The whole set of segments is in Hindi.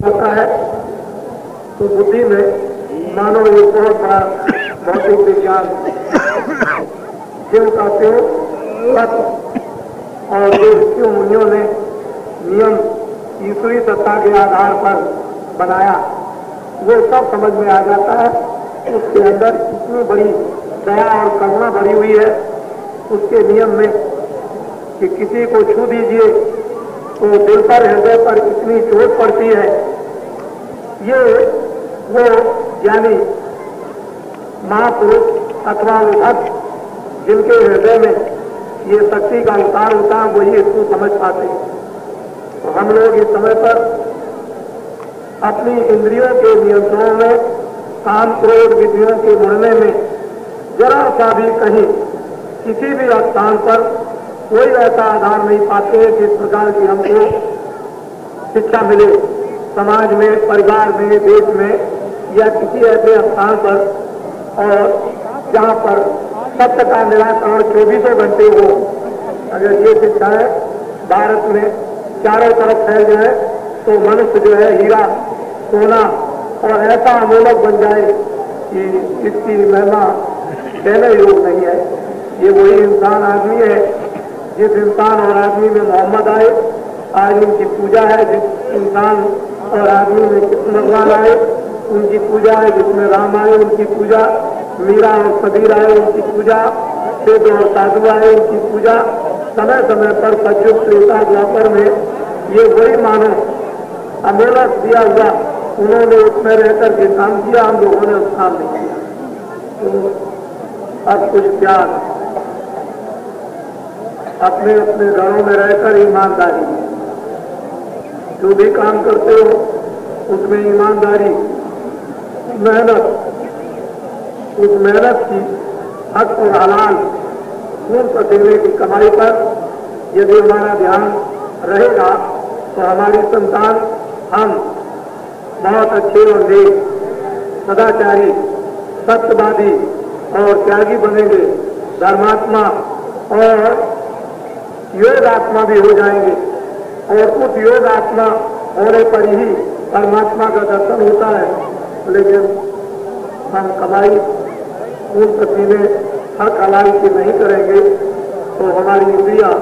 होता है तो बुद्धि में मानो एक बहुत बड़ा भौतिक विज्ञान शिव का त्यों तत्व और जो ऋषियों मुनियों ने नियम ईश्वरी सत्ता के आधार पर बनाया वो सब समझ में आ जाता है। उसके अंदर इतनी बड़ी दया और करुणा भरी हुई है उसके नियम में कि किसी को छू दीजिए तो दिल पर हृदय पर इतनी चोट पड़ती है। ये वो ज्ञानी महापुरुष अथवा वो भक्त जिनके हृदय में ये शक्ति का उतार होता है वही इसको समझ पाते हैं। तो हम लोग इस समय पर अपनी इंद्रियों के नियंत्रण में काम क्रोध विधियों के मुड़ने में जरा सा भी कहीं किसी भी स्थान पर कोई ऐसा आधार नहीं पाते जिस प्रकार की हमको शिक्षा मिले समाज में, परिवार में, देश में या किसी ऐसे स्थान पर और जहाँ पर सत्य का निराकरण 24 घंटे हो। अगर ये शिक्षाएं भारत में चारों तरफ फैल जाए तो मनुष्य जो है हीरा सोना और ऐसा अमूलक बन जाए कि इसकी महिमा कहने योग नहीं है। ये वही इंसान आदमी है जिस इंसान और आदमी में मोहम्मद आए, आज उनकी पूजा है। जिस इंसान और आदमी में कृष्ण भगवान आए उनकी पूजा है। जिसमें राम आए उनकी पूजा, मीरा और कबीर आए उनकी पूजा, वेद और साधु आए उनकी पूजा। समय समय पर सतयुग त्रेता द्वापर में ये वही मानो अमूलक दिया हुआ उन्होंने उसमें रहकर के काम किया, हम लोगों ने उस काम नहीं किया। तो अब कुछ प्यार अपने अपने घरों में रहकर ईमानदारी, जो भी काम करते हो उसमें ईमानदारी, मेहनत, उस मेहनत की हक और हलाल खून पसीने की कमाई पर यदि हमारा ध्यान रहेगा तो हमारी संतान हम बहुत अच्छे और नेक, सदाचारी, सत्यवादी और त्यागी बनेंगे, धर्मात्मा और योग आत्मा भी हो जाएंगे। और उस योग आत्मा होने पर ही परमात्मा का दर्शन होता है। लेकिन हम कमाई खून पसीने हक हलाल की नहीं करेंगे तो हमारी इंद्रियां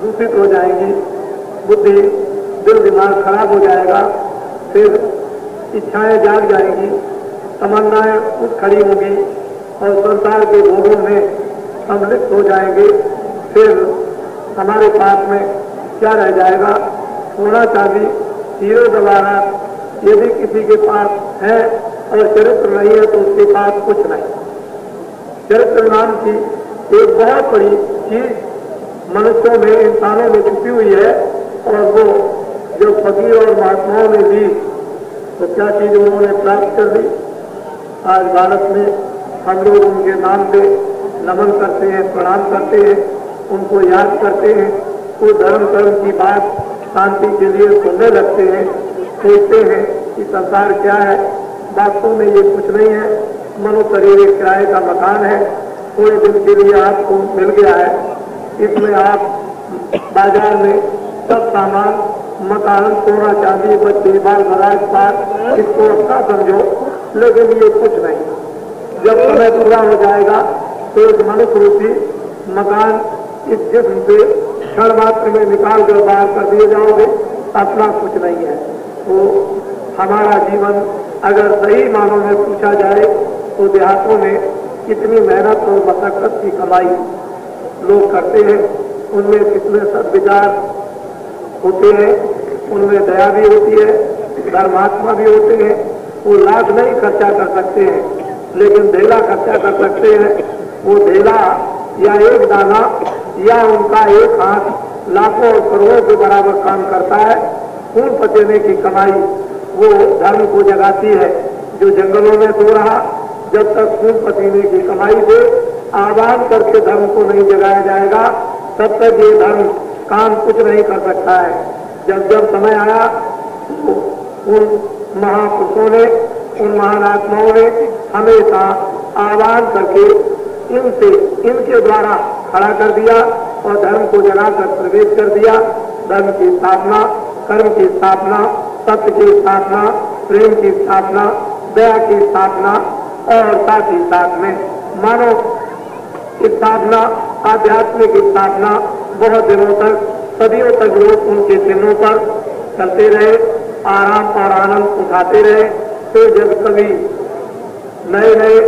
दूषित हो जाएंगी, बुद्धि दिल दिमाग खराब हो जाएगा, फिर इच्छाएं जाग जाएंगी, तमन्नाएं उठ खड़ी होंगी और संसार के भोगों में सम्मिलित हो जाएंगे। फिर हमारे पास में क्या रह जाएगा? सोना चांदी हीरो जवाहरात यदि किसी के पास है और चरित्र नहीं है तो उसके पास कुछ नहीं। चरित्र नाम की एक बहुत बड़ी चीज मनुष्यों में, इंसानों में छुपी हुई है और वो जो फकीर और महात्माओं ने ली तो क्या चीज उन्होंने प्राप्त कर ली। आज भारत में हम लोग उनके नाम पे नमन करते हैं, प्रणाम करते हैं, उनको याद करते हैं, वो धर्म कर्म की बात शांति के लिए सुनने लगते हैं, सोचते हैं कि संसार क्या है। वास्तव में ये कुछ नहीं है, मनो शरीर एक किराए का मकान है, थोड़े दिन के लिए आपको मिल गया है। इसमें आप बाजार में सब सामान, मकान, सोना चांदी, बच्चे, बाल बराज पात इसको अच्छा समझो, लेकिन ये कुछ नहीं। जब समय पूरा हो जाएगा तो एक मनुष्य रूपी मकान इस जिस्म से क्षण मात्र में निकाल कर बाहर कर दिए जाओगे, अपना कुछ नहीं है। तो हमारा जीवन अगर सही मानों में पूछा जाए तो देहातों में कितनी मेहनत और मशक्कत की कमाई लोग करते हैं, उनमें कितने सद्विचार होते हैं, उनमें दया भी होती है, धर्मात्मा भी होते हैं। वो लाख नहीं खर्चा कर सकते हैं लेकिन ढेला खर्चा कर सकते हैं। वो ढेला या एक दाना या उनका एक हाथ लाखों और करोड़ों के बराबर काम करता है। खून पसीने की कमाई वो धर्म को जगाती है। जो जंगलों में सो रहा, जब तक खून पसीने की कमाई से आह्वान करके धर्म को नहीं जगाया जाएगा तब तक ये धर्म काम कुछ नहीं कर सकता है। जब जब समय आया तो उन महापुरुषों ने, उन महान आत्माओं ने हमेशा आह्वान करके इनके द्वारा खड़ा कर दिया और धर्म को जगाकर प्रवेश कर दिया। धर्म की स्थापना, कर्म की स्थापना सत्य की स्थापना, प्रेम की स्थापना, दया की स्थापना और साथ ही साथ में मानव स्थापना, आध्यात्मिक स्थापना बहुत दिनों तक, सदियों तक लोग उनके चिन्हों पर चलते रहे, आराम और आनंद उठाते रहे। तो जब कभी नए नए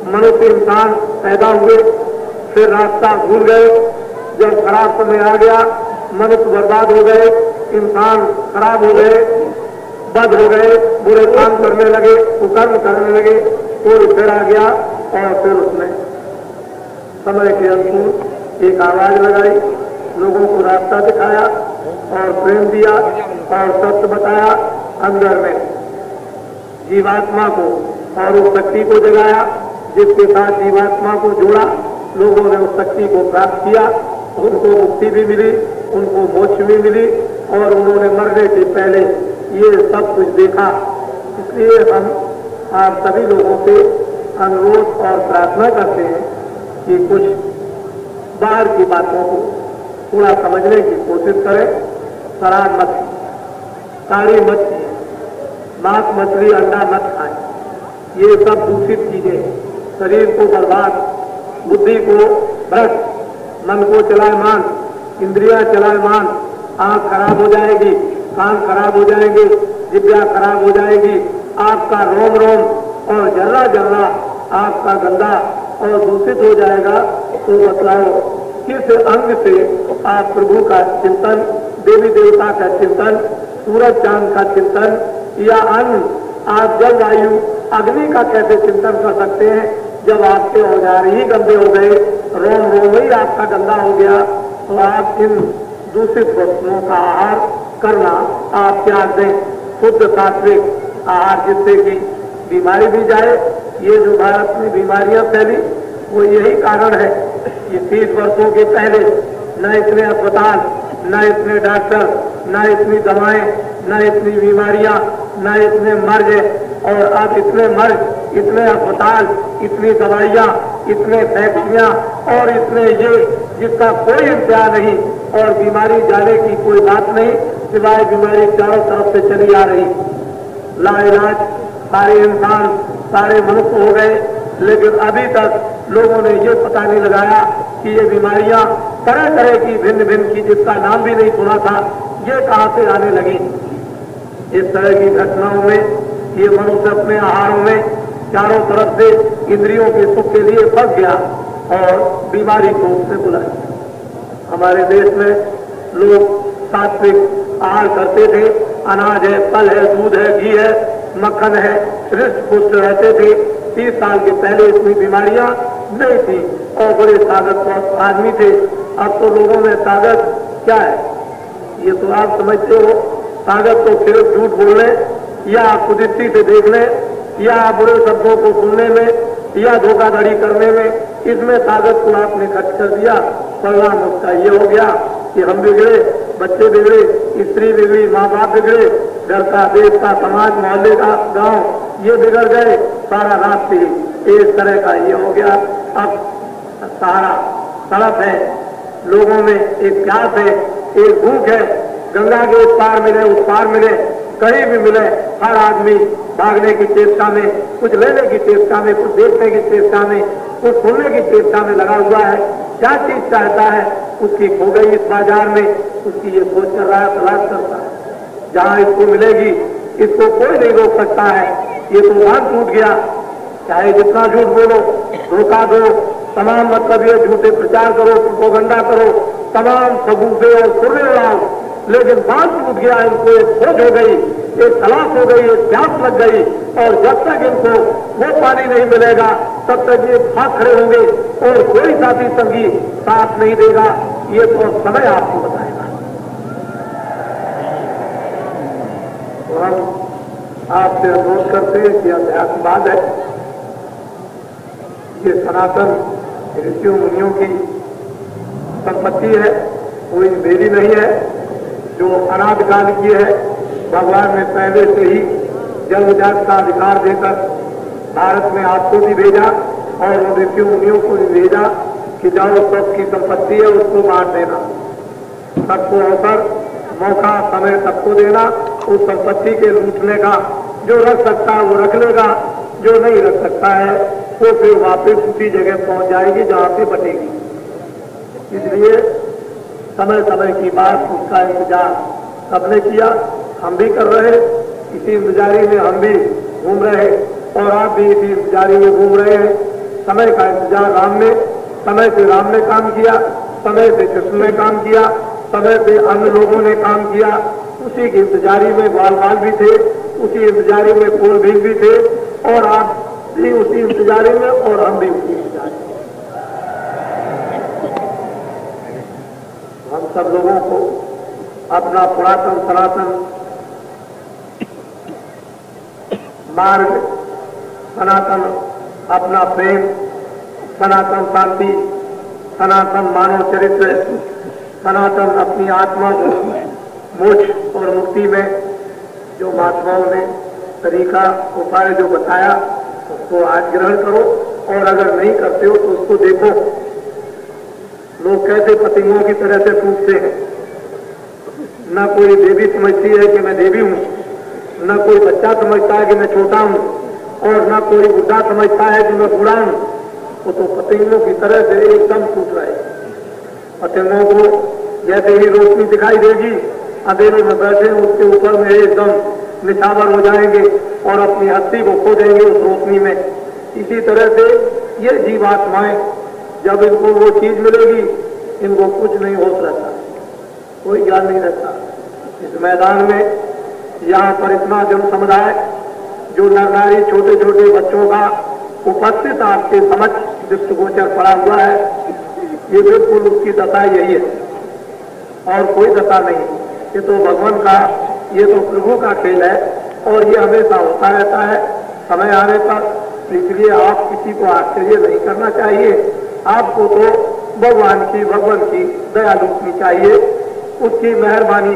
मनुष्य इंसान पैदा हुए, फिर रास्ता भूल गए, जब खराब समय आ गया, मनुष्य बर्बाद हो गए, इंसान खराब हो गए, बद हो गए, बुरे काम करने लगे, कुकर्म करने लगे, कोई फिर आ गया और फिर उसने समय के अनुकूल एक आवाज लगाई, लोगों को रास्ता दिखाया और प्रेम दिया और सत्य बताया, अंदर में जीवात्मा को और उस शक्ति को जगाया जिसके साथ जीवात्मा को जोड़ा। लोगों ने उस शक्ति को प्राप्त किया, उनको मुक्ति भी मिली, उनको मोक्ष भी मिली और उन्होंने मरने से पहले ये सब कुछ देखा। इसलिए हम आप सभी लोगों से अनुरोध और प्रार्थना करते हैं कि कुछ बाहर की बातों को थोड़ा समझने की कोशिश करें। शराब मत, साड़ी मत पिए, मांस मछली अंडा मत खाएं, ये सब दूषित चीजें शरीर को बर्बाद, बुद्धि को भ्रष्ट, मन को चलायमान, इंद्रियां चलायमान, आंख खराब हो जाएगी, कान खराब हो जाएंगे, जिब्या खराब हो जाएगी, आपका रोम रोम और जर्रा जर्रा आपका गंदा और दूषित हो जाएगा। तो बतलाओ किस अंग से आप प्रभु का चिंतन, देवी देवता का चिंतन, सूरज चांद का चिंतन या अन्न, आप जल वायु अग्नि का कैसे चिंतन कर सकते हैं जब आपके औजार ही गंदे हो गए, रोम रोम ही आपका गंदा हो गया। तो आप इन दूषित वस्तुओं का आहार करना आप त्याग दें, शुद्ध सात्विक आहार, जिससे कि बीमारी भी जाए। ये जो भारत में बीमारियां फैली वो यही कारण है कि 30 वर्षों के पहले न इतने अस्पताल, न इतने डॉक्टर, न इतनी दवाएं, न इतनी बीमारियां, न इतने मर्ज, और अब इतने मर्ज, इतने अस्पताल, इतनी दवाइयां, इतने फैक्ट्रियां और इतने ये जिसका कोई इंतजार नहीं और बीमारी जाने की कोई बात नहीं, सिवाय बीमारी चारों तरफ से चली आ रही। लाइलाज सारे इंसान, सारे मनुष्य हो गए, लेकिन अभी तक लोगों ने ये पता नहीं लगाया कि ये बीमारियां तरह तरह की भिन्न भिन्न की, जिसका नाम भी नहीं सुना था, ये कहां से आने लगी। इस तरह की घटनाओं में ये मनुष्य अपने आहारों में चारों तरफ से इंद्रियों के सुख के लिए फंस गया और बीमारी को उसने बुलाया। हमारे देश में लोग सात्विक आहार करते थे, अनाज है, फल है, दूध है, घी है, मक्खन है, हृष्ट पुष्ट रहते थे। 30 साल के पहले इतनी बीमारियां नहीं थी और बड़े ताकतवर आदमी थे। अब तो लोगों में ताकत क्या है ये तो आप समझते हो। ताकत तो सिर्फ झूठ बोलने या कुदृष्टि से देखने या बुरे शब्दों को सुनने में या धोखाधड़ी करने में, इसमें ताकत को आपने खर्च कर दिया। परिणाम उसका ये हो गया कि हम बिगड़े, बच्चे बिगड़े, स्त्री बिगड़ी, माँ बाप बिगड़े, घर का, देश का, समाज, मोहल्ले का, गांव ये बिगड़ गए, सारा राष्ट्र इस तरह का ये हो गया। अब सारा तड़प है, लोगों में एक प्यास है, एक भूख है, गंगा के उस पार मिले, उस पार मिले, कहीं भी मिले, हर आदमी भागने की चेष्टा में, कुछ लेने की चेष्टा में, कुछ देखने की चेष्टा में, कुछ सुनने की चेष्टा में लगा हुआ है। क्या चीज चाहता है उसकी खो गई इस बाजार में, उसकी ये सोच कर रहा है, तलाश करता है जहां इसको मिलेगी, इसको कोई नहीं रोक सकता है। ये तो बात टूट गया, चाहे जितना झूठ बोलो, धोखा दो, तमाम मतलब ये झूठे प्रचार करो, प्रोपेगेंडा करो, तमाम सबूते और सुरने लाओ, लेकिन बात टूट गया। इनको एक खोज हो गई, एक तलाश हो गई, एक प्यास लग गई और जब तक इनको वो पानी नहीं मिलेगा तब तक ये भाग खड़े होंगे और कोई साथी संगी साथ नहीं देगा। ये तो समय आपको बताएगा। तो हम आपसे अनुरोध करते हैं कि अध्यात्मवाद है, ये सनातन ऋषियों मुनियों की संपत्ति है, कोई मेरी नहीं है, जो अनादिकाल की है। भगवान ने पहले से ही जन्मजात का अधिकार देकर भारत में आपको भी भेजा और उन ऋषियों मुनियों को भी भेजा कि जाओ सबकी संपत्ति है उसको बांट देना, सबको अवसर मौका समय सबको देना, उस संपत्ति के लूटने का। जो रख सकता है वो रख लेगा, जो नहीं रख सकता है वो फिर वापस उसी जगह पहुंच जाएगी जहां से बटेगी। इसलिए समय समय की बात, उसका इंतजार सबने किया, हम भी कर रहे, इसी इंतजारी में हम भी घूम रहे और आप भी इसी इंतजारी में घूम रहे हैं। समय का इंतजार राम ने, समय से राम ने काम किया, समय से कृष्ण ने काम किया, समय से अन्य लोगों ने काम किया। उसी की इंतजारी में बाल बाल भी थे, उसी इंतजारी में फूल भी थे और आप भी उसी इंतजारी में और हम भी उसी इंतजारी में। हम सब लोगों को अपना पुरातन सनातन मार्ग, सनातन अपना प्रेम, सनातन शांति, सनातन मानव चरित्र, सनातन अपनी आत्मा को मोक्ष और मुक्ति में जो महात्माओं ने तरीका उपाय जो बताया उसको आज ग्रहण करो और अगर नहीं करते हो तो उसको देखो। लोग कैसे पतंगों की तरह से टूटते हैं। न कोई देवी समझती है कि मैं देवी हूं, न कोई बच्चा समझता है कि मैं छोटा हूं और न कोई बुढ़ा समझता है कि मैं बूढ़ा हूं। वो तो पतंगों की तरह से एकदम टूट रहे। पतंगों को जैसे ही रोशनी दिखाई देगी, अंधेरे में बैठे उसके ऊपर में एकदम निछावर हो जाएंगे और अपनी हस्ती को खो देंगे उस रोशनी में। इसी तरह से ये जीवात्माएं, जब इनको वो चीज मिलेगी, इनको कुछ नहीं होश रहता, कोई ज्ञान नहीं रहता। इस मैदान में यहाँ पर इतना जन समुदाय जो नर नारी छोटे छोटे बच्चों का उपस्थित आपके समक्ष दृष्टिगोचर पड़ा हुआ है, ये बिल्कुल उसकी दशा यही है और कोई दशा नहीं। ये तो भगवान का, ये तो प्रभु का खेल है और ये हमेशा होता रहता है समय आने पर। इसलिए आप किसी को आश्चर्य नहीं करना चाहिए। आपको तो भगवान की दया लूटनी चाहिए, उसकी मेहरबानी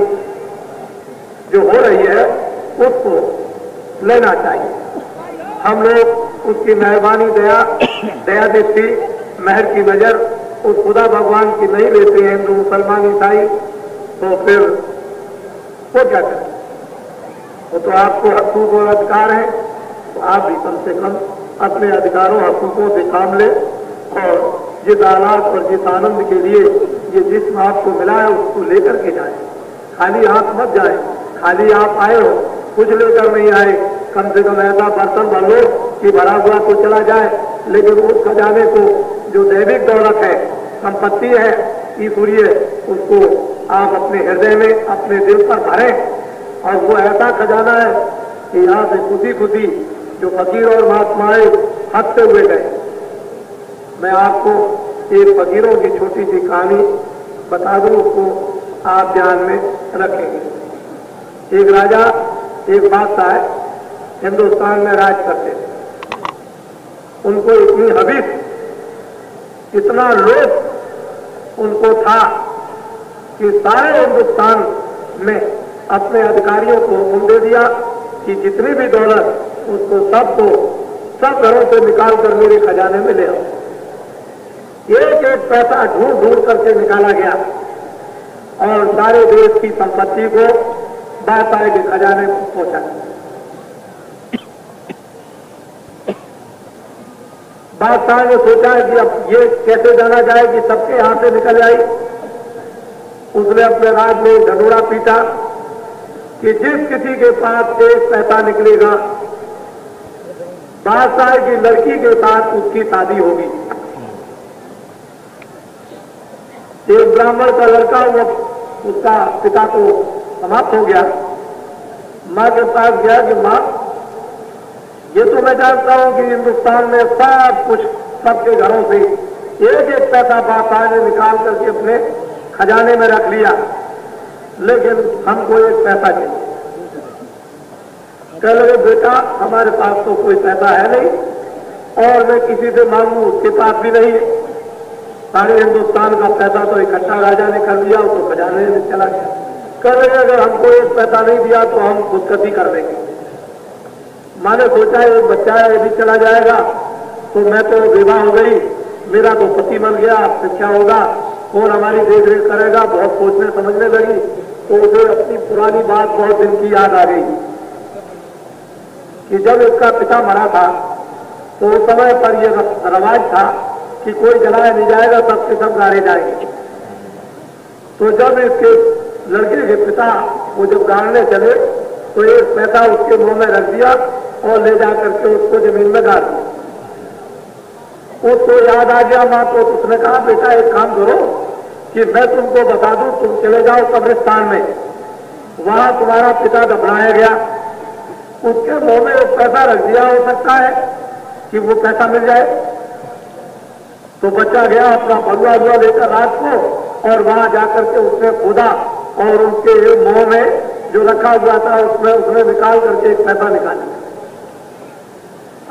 जो हो रही है उसको लेना चाहिए। हम लोग उसकी मेहरबानी, दया दृष्टि, मेहर की नजर उस खुदा भगवान की नहीं लेते हैं हिंदू मुसलमान ईसाई, तो फिर वो क्या करें? वो तो आपको हकूक और अधिकार है, तो आप भी कम से कम अपने अधिकारों हकूकों से काम ले और जिस आलात और जिस आनंद के लिए ये जिस्म आपको मिला है उसको लेकर के जाए। खाली हाथ मत जाए, खाली आप आए हो कुछ लेकर नहीं आए। कम से कम ऐसा बर्तन भर लो कि भरा हुआ तो चला जाए, लेकिन उस खजाने को जो दैविक दौलत है, संपत्ति है ईश्वरीय, उसको आप अपने हृदय में, अपने दिल पर भरें। और वो ऐसा खजाना है कि यहाँ से खुशी खुशी जो फकीर और महात्माएं हंसते हुए गए। मैं आपको एक फकीरों की छोटी सी कहानी बता दूं, उसको आप ध्यान में रखेंगे। एक राजा, एक बादशाह हिंदुस्तान में राज करते थे। उनको इतनी हविस, इतना लोभ उनको था कि सारे हिंदुस्तान में अपने अधिकारियों को हुक्म दे दिया कि जितनी भी दौलत उसको सब घरों से निकाल कर मेरे खजाने में ले आओ। एक एक पैसा ढूंढ ढूंढ करके निकाला गया और सारे देश की संपत्ति को बादशाह के खजाने में पहुंचा। बादशाह ने सोचा कि अब ये कैसे जाना जाए कि सबके यहां से निकल आई। उसने अपने राज में ढंढोरा पीटा कि जिस किसी के पास एक पैसा निकलेगा, बादशाह की लड़की के साथ उसकी शादी होगी। एक ब्राह्मण का लड़का हुआ, उसका पिता को समाप्त हो गया। मां के पास गया कि मां, ये तो मैं जानता हूं कि हिंदुस्तान में सब कुछ सबके घरों से एक एक पैसा बादशाह ने निकाल करके अपने खजाने में रख लिया, लेकिन हमको एक पैसा चाहिए। कह लगे बेटा हमारे पास तो कोई पैसा है नहीं और मैं किसी से मांगू उसके पास भी नहीं है। सारे हिंदुस्तान का पैसा तो इकट्ठा राजा ने कर लिया, उसको खजाने में चला गया। कह लगे अगर हमको एक पैसा नहीं दिया तो हम खुदकशी कर देंगे। माँ ने सोचा एक बच्चा है, ये भी चला जाएगा तो मैं तो विवाह हो गई, मेरा तो पति बन गया, शिक्षा होगा, कौन हमारी देख रेख करेगा। बहुत सोचने समझने लगी, तो उसे अपनी पुरानी बात बहुत दिन की याद आ गई कि जब इसका पिता मरा था तो उस समय पर यह रवाज था कि कोई जलाया नहीं जाएगा, सबके सब गाड़े जाएंगे। तो जब इसके लड़के के पिता वो जब गाड़ने चले तो एक पैसा उसके मुंह में रख दिया और ले जाकर के उसको जमीन में गाड़ दिया। उसको याद आ गया मां को, तो उसने कहा बेटा एक काम करो कि मैं तुमको बता दूं, तुम चले जाओ कब्रिस्तान में, वहां तुम्हारा पिता दफनाया गया, उसके मुंह में एक पैसा रख दिया, हो सकता है कि वो पैसा मिल जाए। तो बच्चा गया अपना भगवा हुआ लेकर रात को और वहां जाकर के उसने खोदा और उनके मुंह में जो रखा हुआ था उसमें उसने निकाल करके एक पैसा निकाला,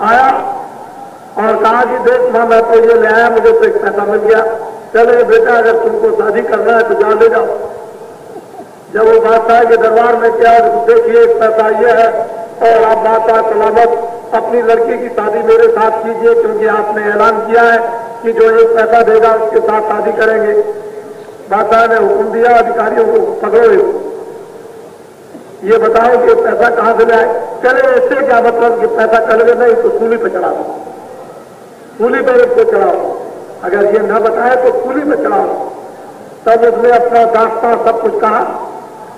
आया और कहा कि देख मां मैं तो ये ले आया, मुझे तो एक पैसा मिल गया, चले बेटा अगर तुमको शादी करना है तो जाओ ले जाओ। जब वो बादशाह के दरबार में क्या देखिए एक पैसा ये है और आप बादशाह सलामत अपनी लड़की की शादी मेरे साथ कीजिए, क्योंकि आपने ऐलान किया है कि जो एक पैसा देगा उसके साथ शादी करेंगे। बादशाह ने हुक्म दिया अधिकारियों को, पकड़ो ये बताओ कि पैसा कहां से लाए। चले इससे क्या मतलब कि पैसा कल नहीं तो सूली पे चढ़ा दो, सूली पर इसको चढ़ाओ, अगर ये न बताए तो सूली पे चढ़ाओ। तब उसने अपना दास्तां सब कुछ कहा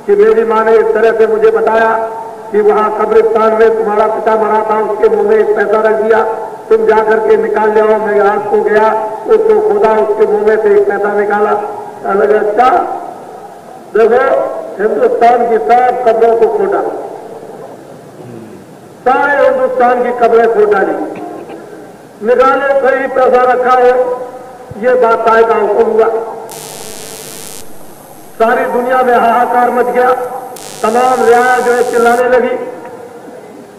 कि मेरी मां ने इस तरह से मुझे बताया कि वहां कब्रिस्तान में तुम्हारा पिता मरा था, उसके मुंह में एक पैसा रख दिया, तुम जाकर के निकाल जाओ। मैं रात को गया, उसको खोदा, उसके मुंह में से एक पैसा निकाला। अलग अच्छा देखो हिंदुस्तान की सब कब्रों को खोदा, सारे हिंदुस्तान की कब्रें खोद डाली, निकाले कहीं पैसा रखा हो, ये बादशाह का हुक्म हुआ। सारी दुनिया में हाहाकार मच गया, तमाम रियाया जो है चिल्लाने लगी।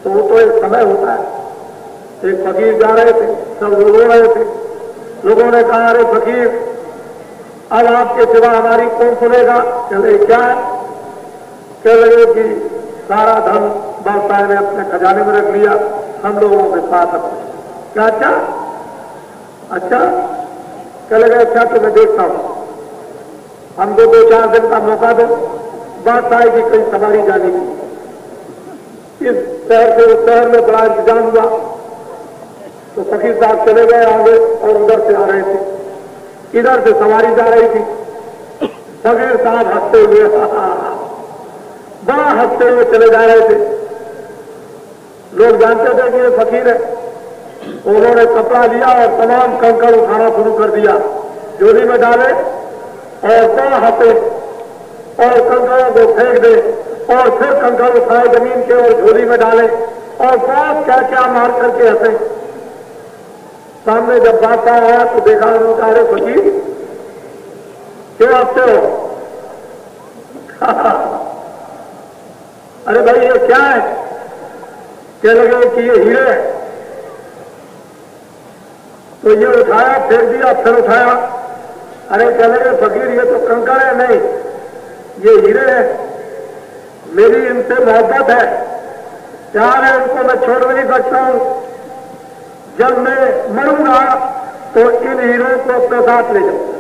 तो वो तो एक समय होता है, एक फकीर जा रहे थे, सब रो रहे थे। लोगों ने कहा अरे फकीर अब आपके सिवा हमारी कौन सुनेगा। चले क्या है, कह लगे कि सारा धन बादशाह ने अपने खजाने में रख लिया, हम लोगों के साथ अब क्या। अच्छा अच्छा कह लगे अच्छा तो मैं देखता हूं, हमको 2-4 दिन का मौका दो, बादशाह की कई सवारी जाने की। इस शहर से उस शहर में बड़ा इंतजाम हुआ। तो फकीर साहब चले गए आगे और उधर से आ रहे थे, इधर से सवारी जा रही थी। फकीर साहब हंसते हुए बड़ा हंसते हुए चले जा रहे थे। लोग जानते थे कि ये फकीर है। उन्होंने कपड़ा लिया और तमाम कंकड़ उठाना शुरू कर दिया, झोली में डाले और बड़ा हंसे और कंकड़ों को फेंक दे और फिर कंकड़ उठाए जमीन के और झोली में डाले और बहुत क्या क्या मार करके हंसे। सामने जब बादशाह आया तो देखा उन्होंने कहा अरे फकीर क्यों हंसते हो। अरे भाई ये क्या है, कह लगे कि ये हीरे है। तो ये उठाया, फेंक दिया, फिर उठाया। अरे कह लगे फकीर ये तो कंकड़ है, नहीं ये हीरे है, मेरी इनसे मोहब्बत है, प्यार है, उनको मैं छोड़ नहीं सकता हूं। जब मैं मरूंगा तो इन हीरों को अपने साथ ले जाऊंगा।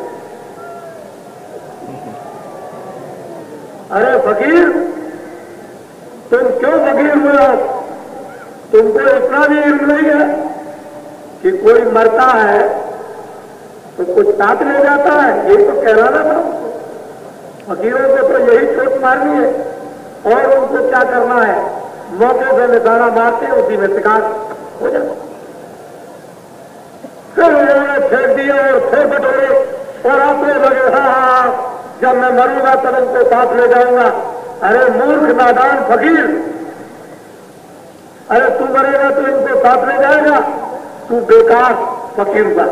अरे फकीर तुम क्यों फकीर हुए हो, तुमको इतना भी इल्म नहीं है कि कोई मरता है तो कुछ साथ ले जाता है, यही तो कहलाना था। फकीरों को तो यही चोट मारनी है और उनको क्या करना है, मौके से निशाना मारते उसी में शिकार हो जाता। फिर उन्होंने फेंक दिया और फिर बटोरे और हंसने लगे, हाँ जब मैं मरूंगा तब उनको साथ ले जाऊंगा। अरे मूर्ख नादान फकीर, अरे तू मरेगा तो इनको साथ ले जाएगा, तू बेकार फकीर हुआ।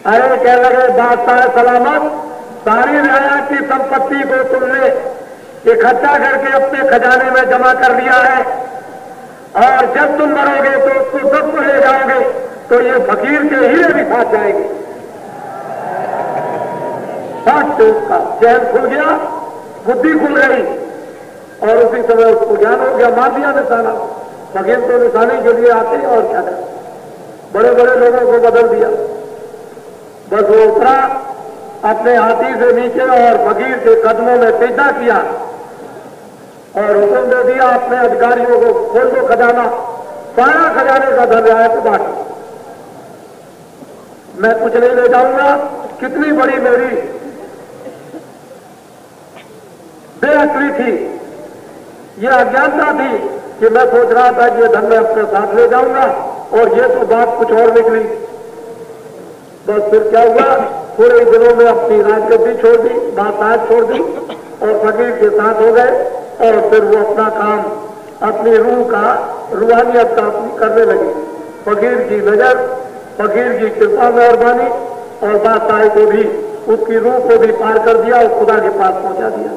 अरे कह लगे बादशाह सलामत, सारी रियाया की संपत्ति को तुमने इकट्ठा करके अपने खजाने में जमा कर लिया है और जब तुम मरोगे तो उसको सबको ले जाओगे, तो ये फकीर के हीरे भी साथ जाएंगे। साथ से उसका चैन खुल गया, बुद्धि खुल गई और उसी समय उसको ज्ञान हो गया, मार दिया निशाना। फकीर तो निशाने के लिए आते हैं और क्या करें, बड़े बड़े लोगों को बदल दिया। बस वो उतरा अपने हाथी से नीचे और फकीर के कदमों में सीधा किया और हुक्म दे दिया अपने अधिकारियों को, खोल दो खजाना, सारा खजाने का धन आया तो बांटो, मैं कुछ नहीं ले जाऊंगा। कितनी बड़ी मेरी बेअक्ली थी, यह अज्ञानता थी कि मैं सोच रहा था कि यह धन मैं अपने साथ ले जाऊंगा और ये तो बात कुछ और निकली। बस फिर क्या हुआ, थोड़े दिनों में अपनी राजगद्दी छोड़ दी, बात छोड़ दी और फकीर के साथ हो गए और फिर वो अपना काम, अपनी रूह का, रूहानियत का करने लगे। फकीर की नजर, फकीर की कृपा मेहरबानी और बादशाह को भी, उसकी रूह को भी पार कर दिया और खुदा के पास पहुंचा दिया।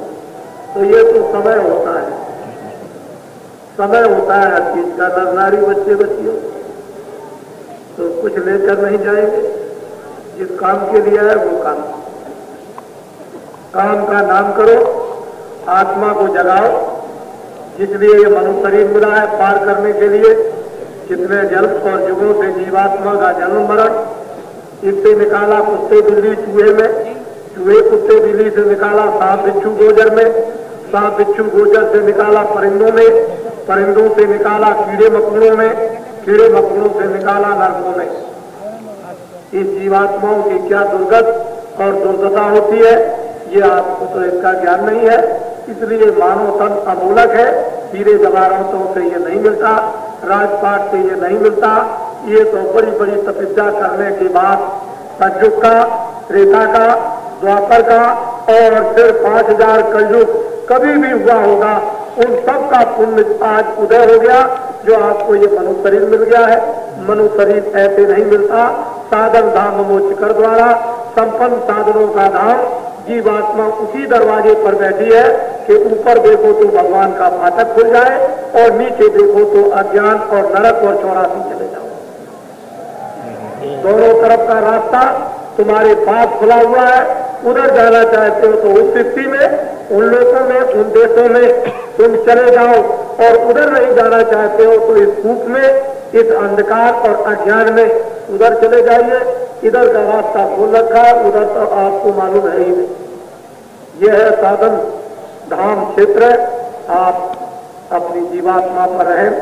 तो ये तो समय होता है, समय होता है हर चीज का। नर नारी बच्चे बच्चियों तो कुछ लेकर नहीं जाएंगे, जिस काम के लिए है वो काम, काम का नाम करो, आत्मा को जगाओ, जिसलिए ये मनुष्य शरीर मिला है पार करने के लिए। कितने जन्म और युगों से जीवात्मा का जन्म मरण, इससे निकाला कुत्ते बिल्ली चूहे में, चूहे कुत्ते बिल्ली से निकाला सांप बिच्छू गोजर में, सांप बिच्छू गोजर से निकाला परिंदों में, परिंदों से निकाला कीड़े मकोड़ों में, कीड़े मकोड़ों से निकाला नरकों में। इस जीवात्माओं की क्या दुर्गत और दुर्दशा होती है, ये आपको तो इसका ज्ञान नहीं है। इसलिए मानव तन अमूलक है, हीरे जवाहरातों से ये नहीं मिलता, राजपाट से ये नहीं मिलता। ये तो बड़ी बड़ी तपस्या करने के बाद सतयुग का, त्रेता का, द्वापर का और फिर 5000 कलयुग कभी भी हुआ होगा, उन सब का पुण्य आज उदय हो गया जो आपको ये मनुष्य शरीर मिल गया है। मनुष्य शरीर ऐसे नहीं मिलता। साधन धाम मोचकर द्वारा संपन्न साधनों का धाम, जीवात्मा उसी दरवाजे पर बैठी है कि ऊपर देखो तो भगवान का फाटक खुल जाए और नीचे देखो तो अज्ञान और नरक और 84 चले जाओ। दोनों तरफ का रास्ता तुम्हारे पास खुला हुआ है। उधर जाना चाहते हो तो उस स्थिति में, उन लोगों में, उन देशों में तुम चले जाओ और उधर नहीं जाना चाहते हो तो इस धूप में, इस अंधकार और अज्ञान में उधर चले जाइए। इधर का रास्ता खोल रखा है, उधर तो आपको मालूम है ही नहीं। यह है साधन धाम क्षेत्र। आप अपनी जीवात्मा पर रहें,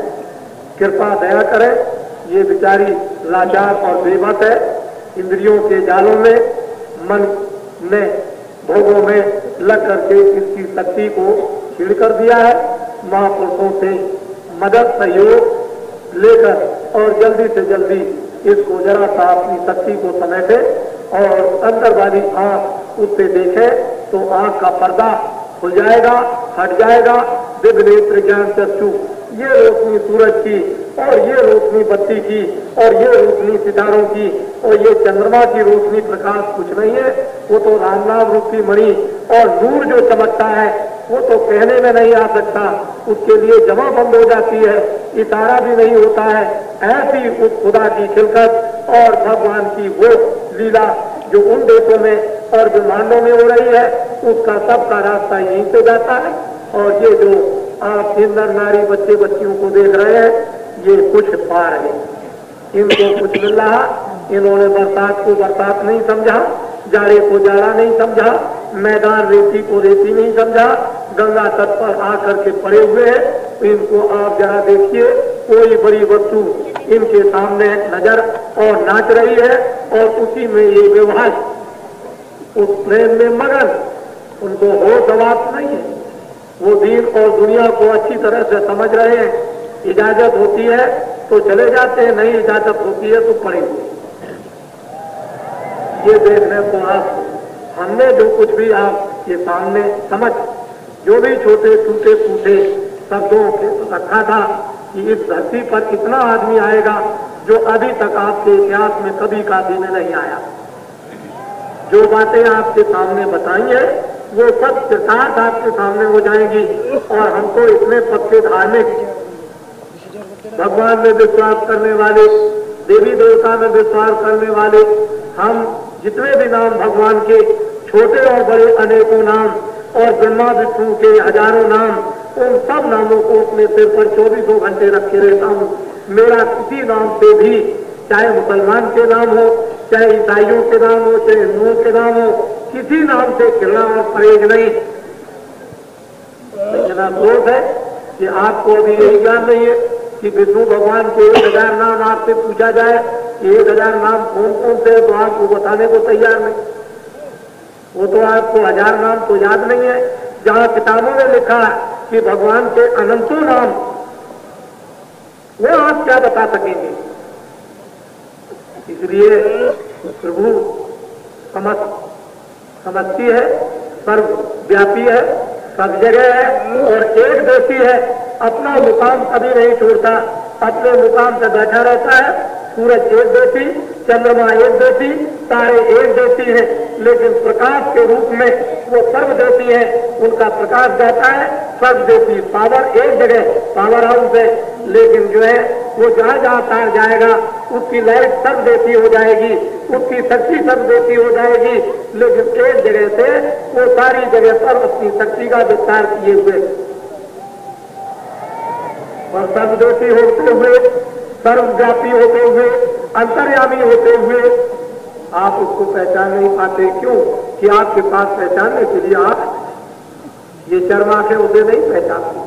कृपा दया करें। ये बेचारी लाचार और बेबस है, इंद्रियों के जालों में, मन ने भोगों में लग करके इसकी शक्ति को छीड़ कर दिया है। महापुरुषों से मदद सहयोग लेकर और जल्दी से जल्दी इसको जरा सा अपनी शक्ति को समेटे और अंदर वाली आंख उससे देखे तो आंख का पर्दा खुल जाएगा, हट जाएगा। दिव्य नेत्र ज्ञान चक्षु, ये रोशनी सूरज की और ये रोशनी बत्ती की और ये रोशनी सितारों की और ये चंद्रमा की रोशनी प्रकाश कुछ नहीं है। वो तो राम नाम रूपी मणि और नूर जो चमकता है वो तो कहने में नहीं आ सकता, उसके लिए जमा बंद हो जाती है, इशारा भी नहीं होता है। ऐसी उस खुदा की खिलकत और भगवान की वो लीला जो उन देशों में और ब्रह्मांडों में हो रही है, उसका सबका रास्ता यहीं से जाता है। और ये जो आप नर नारी बच्चे बच्चियों को देख रहे हैं, ये कुछ पार है, इनको कुछ मिल रहा। इन्होंने बरसात को बरसात नहीं समझा, जाड़े को जाड़ा नहीं समझा, मैदान रेती को रेती नहीं समझा, गंगा तट पर आकर के पड़े हुए हैं। तो इनको आप जरा देखिए, कोई बड़ी वस्तु इनके सामने नजर और नाच रही है और उसी में ये व्यवहार, उस प्रेम में मगन, उनको होश हवास नहीं है। वो दीन और दुनिया को अच्छी तरह से समझ रहे हैं। इजाजत होती है तो चले जाते हैं, नहीं इजाजत होती है तो पड़े हुए। ये देखने को आप, हमने जो कुछ भी आप ये सामने समझ, जो भी छोटे टूटे फूटे शब्दों के रखा था कि इस धरती पर इतना आदमी आएगा जो अभी तक आपके इतिहास में कभी काफी में नहीं आया। जो बातें आपके सामने बताई है वो सब सिद्धांत आपके सामने हो जाएंगी। और हमको इतने पक्के धार्मिक, भगवान में विश्वास करने वाले, देवी देवता में विश्वास करने वाले, हम जितने भी नाम भगवान के, छोटे और बड़े अनेकों नाम और ब्रह्मा विष्णु के हजारों नाम, उन सब नामों को अपने सिर पर 24 घंटे रखे रहता हूँ। मेरा किसी नाम से भी, चाहे मुसलमान के नाम हो, चाहे ईसाइयों के नाम हो, चाहे हिंदुओं के नाम हो, किसी नाम से घृणा और परहेज नहीं। लेकिन अफसोस है कि आपको अभी यही ज्ञान नहीं है कि विष्णु भगवान के 1000 नाम आपसे पूछा जाए कि 1000 नाम कौन कौन से, तो आपको बताने को तैयार नहीं। वो तो आपको 1000 नाम तो याद नहीं है। जहां किताबों में लिखा कि भगवान के अनंतों नाम, वो आप क्या बता सकेंगे। इसलिए प्रभु समस्ती है, सर्वव्यापी है, सब जगह है और एक देशी है। अपना मुकाम कभी नहीं छोड़ता, अपने मुकाम से बैठा रहता है। सूरज एक देशी, चंद्रमा एक देशी, तारे एक देशी है, लेकिन प्रकाश के रूप में वो सर्वदेशी है। उनका प्रकाश जाता है सर्वदेशी। पावर एक जगह पावर हाउस है, लेकिन जो है वो जहां जहां तार जाएगा उसकी लाइट सर्वदेशी हो जाएगी, उसकी शक्ति सर्वदेशी हो जाएगी। लेकिन एक जगह से वो सारी जगह पर अपनी शक्ति का विस्तार किए हुए और सर्वदेशी होते हुए, सर्वव्यापी होते हुए, अंतर्यामी होते हुए आप उसको पहचान नहीं पाते। क्यों? कि आपके पास पहचानने के लिए आप ये चर्मा के उसे नहीं पहचानते,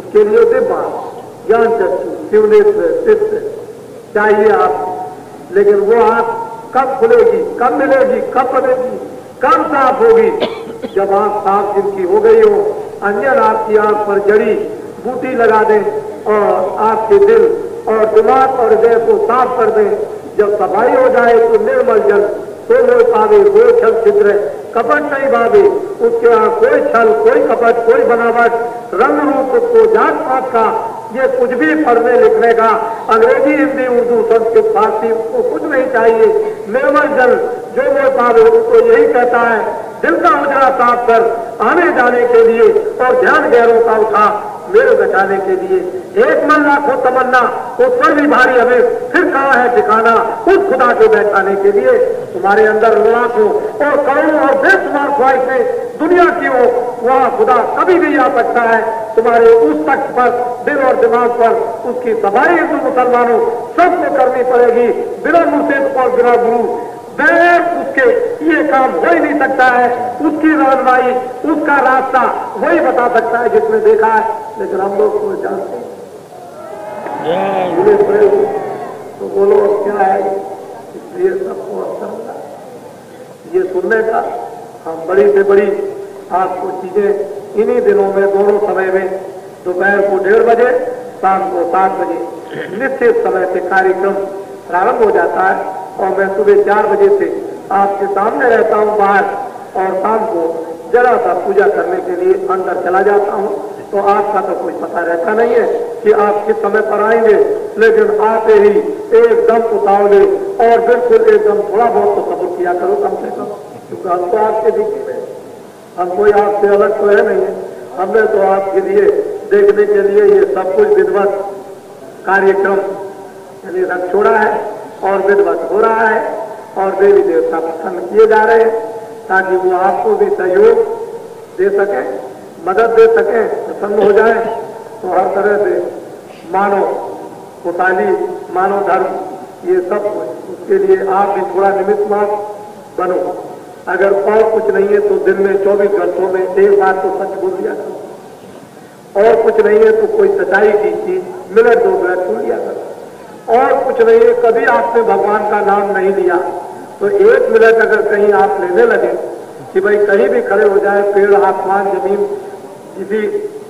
उसके लिए उसे ज्ञान चक्षु, शिवनेत्र, चित्त चाहिए आप। लेकिन वो आंख कब खुलेगी, कब मिलेगी, कब बनेगी, कब साफ होगी? जब आंख साफ जिनकी हो गई हो, अंजन आपकी आंख पर जड़ी बूटी लगा दें और आपके दिल और दिमाग और हृदय को साफ कर दें। जब सफाई हो जाए तो निर्मल जल तो मोह पावे, वो छल छिद्र कपट नहीं भावे। उसके यहाँ कोई छल, कोई कपट, कोई बनावट, रंग रूप को जात पात का, ये कुछ भी पढ़ने लिखने का, अंग्रेजी, हिंदी, उर्दू, संस्कृत, फारसी को कुछ नहीं चाहिए। निर्मल जल जो मोह पावे, उसको यही कहता है दिल का उजड़ा साफ कर आने जाने के लिए और ध्यान गैरों का उठा मेरे बचाने के लिए। एक मन लाखों तमन्ना, उस पर भी भारी हमें फिर कहाँ है ठिकाना उस खुदा को बैठाने के लिए। तुम्हारे अंदर लाखों और करोड़ों और बेशुमार ख्वाहिशें दुनिया की हो, वहाँ खुदा कभी भी आ सकता है। तुम्हारे उस तख्त पर, दिल और दिमाग पर उसकी सफाई हिंदू मुसलमानों सबको करनी पड़ेगी, बिना मुर्शिद और बिना गुरु बगैर उसके ये काम हो ही नहीं सकता है। उसकी रहनुमाई, उसका रास्ता वही बता सकता है जिसने देखा है। लेकिन हम लोग को जानते हैं तो बोलो क्या है, इसलिए सबको अच्छा लगा ये सुनने का। हम बड़ी से बड़ी आपको चीजें इन्हीं दिनों में, दोनों समय में, दोपहर को 1:30 बजे, शाम को 7 बजे निश्चित समय से कार्यक्रम प्रारंभ हो जाता है और मैं सुबह 4 बजे से आपके सामने रहता हूं बाहर और शाम को जरा सा पूजा करने के लिए अंदर चला जाता हूं। तो आपका तो कोई पता रहता नहीं है कि आप किस समय पर आएंगे, लेकिन आते ही एकदम उतावले और बिल्कुल एकदम थोड़ा बहुत तो सब्र किया करो कम से कम, क्योंकि हम तो आपके दिखे में, हम कोई आपसे अलग तो है नहीं है। हमने तो आपके लिए देखने के लिए ये सब कुछ विधिवत कार्यक्रम यानी रख छोड़ा है और विधिवत हो रहा है और देवी देवता प्रसन्न किए जा रहे हैं ताकि वो आपको भी सहयोग दे सके, मदद दे सके, प्रसन्न हो जाए। तो हर तरह से मानव खुशहाली, मानव धर्म, ये सब उसके लिए आप भी थोड़ा निमित्त मात्र बनो। अगर और कुछ नहीं है तो दिन में 24 घंटों में एक बार तो सच बोल दिया करो, और कुछ नहीं है तो कोई सच्चाई की चीज मिनट 2 मिनट सुन लिया करो, और कुछ नहीं है कभी आपने भगवान का नाम नहीं लिया तो 1 मिनट अगर कहीं आप लेने लगे कि भाई कहीं भी खड़े हो जाए, पेड़, आसमान, जमीन, किसी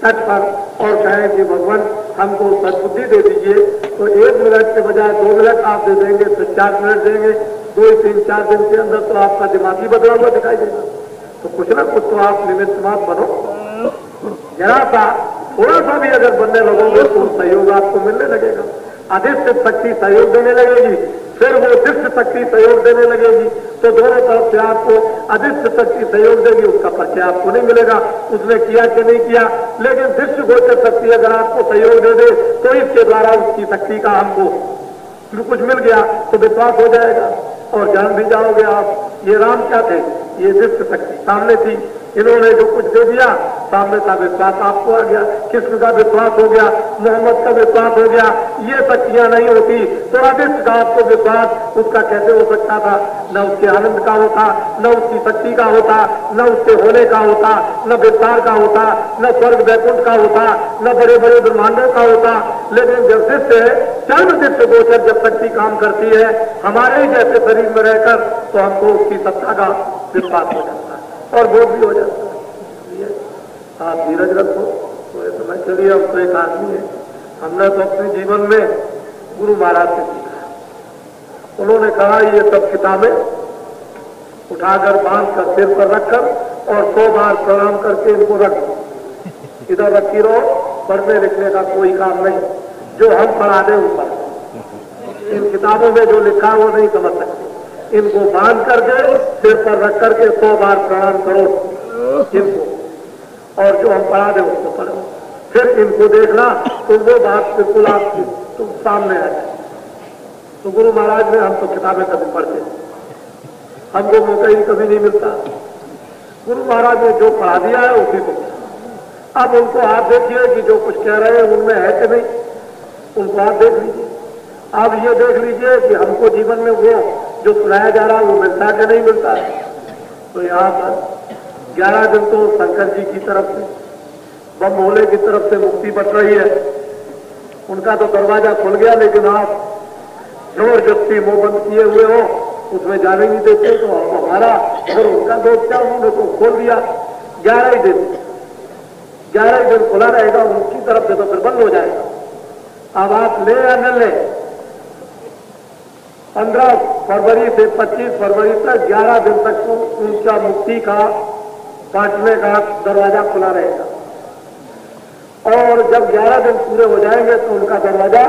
तट पर, और कहें कि भगवान हमको सद्बुद्धि दे दीजिए, तो 1 मिनट के बजाय 2 मिनट आप दे देंगे, तो 4 मिनट देंगे, 2, 3, 4 दिन के अंदर तो आपका दिमाग ही बदला हुआ दिखाई देगा। तो कुछ ना कुछ तो आप निमित्त मात्र बनो, जरा सा थोड़ा सा भी अगर बनने लगोगे तो सहयोग आपको मिलने लगेगा। अधिष्ट शक्ति सहयोग देने लगेगी, फिर वो दिष्ट शक्ति सहयोग देने लगेगी, तो दोनों तरफ से आपको अधिष्ट शक्ति सहयोग देगी, उसका परिचय आपको नहीं मिलेगा उसने किया कि नहीं किया। लेकिन दिष्ट गोचर शक्ति अगर आपको सहयोग दे दे तो इसके द्वारा उसकी शक्ति का हमको कुछ मिल गया तो विश्वास हो जाएगा और जान भी जाओगे आप। ये राम क्या थे, ये दिष्ट शक्ति सामने थी, इन्होंने जो कुछ दे दिया, सामने का विश्वास आपको आ गया, कृष्ण का विश्वास हो गया, मोहम्मद का विश्वास हो गया। ये शक्तियां नहीं होती तो अधिष्ट का आपको विश्वास उसका कैसे हो सकता था? न उसके आनंद का होता, न उसकी शक्ति का होता, न उसके होने का होता, न विस्तार का होता, न स्वर्ग वैकुंठ का होता, न बड़े बड़े ब्रह्मांडों का होता। लेकिन जब शिष्य चरण शिष्य गोचर जब शक्ति काम करती है हमारे ही जैसे शरीर में रहकर, तो हमको उसकी सत्ता का विश्वास हो जाता है और बोध भी हो जाता है। इसलिए आप धीरज रखो, थोड़े समय के लिए। हम तो एक आदमी है, हमने तो अपने जीवन में गुरु महाराज से सीखा। उन्होंने कहा ये सब किताबें उठाकर बांध कर सिर पर रखकर और 100 बार प्रणाम करके इनको रख दो, इधर रखी रहो, पढ़ने लिखने का कोई काम नहीं, जो हम पढ़ा दें ऊपर। इन किताबों में जो लिखा है वो नहीं समझ सकते, इनको बांध करके सिर पर रख करके 100 बार प्रणाम करो इनको, और जो हम पढ़ा दें उसको पढ़ो। फिर इनको देखना तो वो बात बिल्कुल आपकी तुम सामने आ जाए। तो गुरु महाराज ने हम तो किताबें कभी पढ़ते, हमको मौका ही कभी नहीं मिलता। गुरु महाराज ने जो पढ़ा दिया है उसी को, अब उनको आप देखिए कि जो कुछ कह रहे हैं उनमें है कि नहीं, उनको आप देख लीजिए। आप ये देख लीजिए कि हमको जीवन में वो जो सुनाया जा रहा है वो मिलता कि नहीं मिलता है। तो यहाँ पर 11 दिन तो शंकर जी की तरफ से, बम भोले की तरफ से मुक्ति बट रही है, उनका तो दरवाजा खुल गया, लेकिन आप जबरदस्ती मुंह बंद किए हुए हो, उसमें जाने नहीं देते। तो हमारा अगर उनका दोस्त क्या, उन्होंने तो खोल दिया। 11 ही दिन खुला रहेगा उनकी तरफ से, तो फिर बंद हो जाएगा। अब आप ले या न ले, 15 फरवरी से 25 फरवरी तक 11 दिन तक तो उनका मुक्ति का बांटने का दरवाजा खुला रहेगा, और जब 11 दिन पूरे हो जाएंगे तो उनका दरवाजा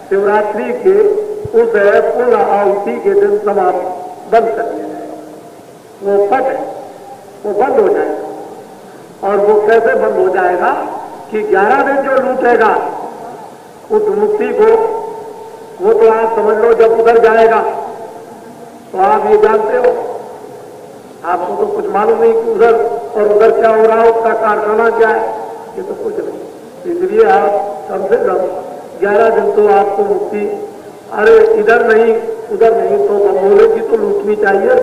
शिवरात्रि के उस पूर्ण आहुति के दिन समाप्त बंद कर दिया जाएगा। वो पट है, वो बंद हो जाएगा। और वो कैसे बंद हो जाएगा कि 11 दिन जो लूटेगा उस मुक्ति को, वो तो आप समझ लो जब उधर जाएगा तो आप ये जानते हो, आपको तो कुछ मालूम नहीं कि उधर और उधर क्या हो रहा है, उसका कारखाना क्या है, ये तो कुछ नहीं। इसलिए आप कम से कम 11 दिन तो आपको मुक्ति, अरे इधर नहीं उधर नहीं तो बमोले की तो लूटनी चाहिए।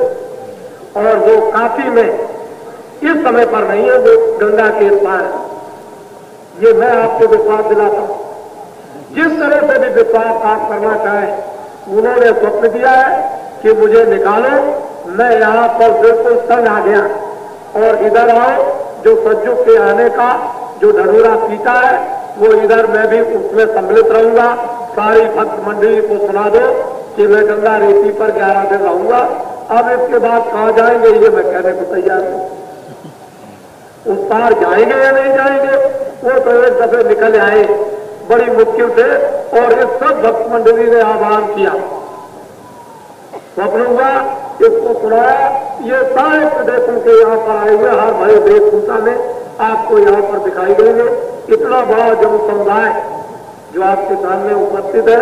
और वो काफी में इस समय पर नहीं है, वो गंगा के पार है। ये मैं आपको विश्वास दिलाता हूं। जिस तरह से भी विश्वास आप करना चाहें, उन्होंने स्वप्न दिया है कि मुझे निकालो, मैं यहाँ पर बिल्कुल तंग आ गया, और इधर आओ, जो सज्जू के आने का जो ढरूरा पीता है वो इधर मैं भी उसमें सम्मिलित रहूंगा। सारी भक्त मंडली को सुना दो कि मैं गंगा रेती पर 11 दिन रहूंगा। अब इसके बाद कहाँ जाएंगे ये मैं कहने को तैयार हूं। उस पार जाएंगे या नहीं जाएंगे वो तो एक दफे निकल आए बड़ी मुश्किल से, और इस सब भक्त मंडली ने आह्वान किया, स्वप्न हुआ, इसको सुनाया। ये सारे प्रदेशों के यहाँ पर आएंगे, हर भरे वेशभूषा में आपको यहाँ पर दिखाई देंगे। इतना बड़ा जन समुदाय जो आपके सामने उपस्थित है,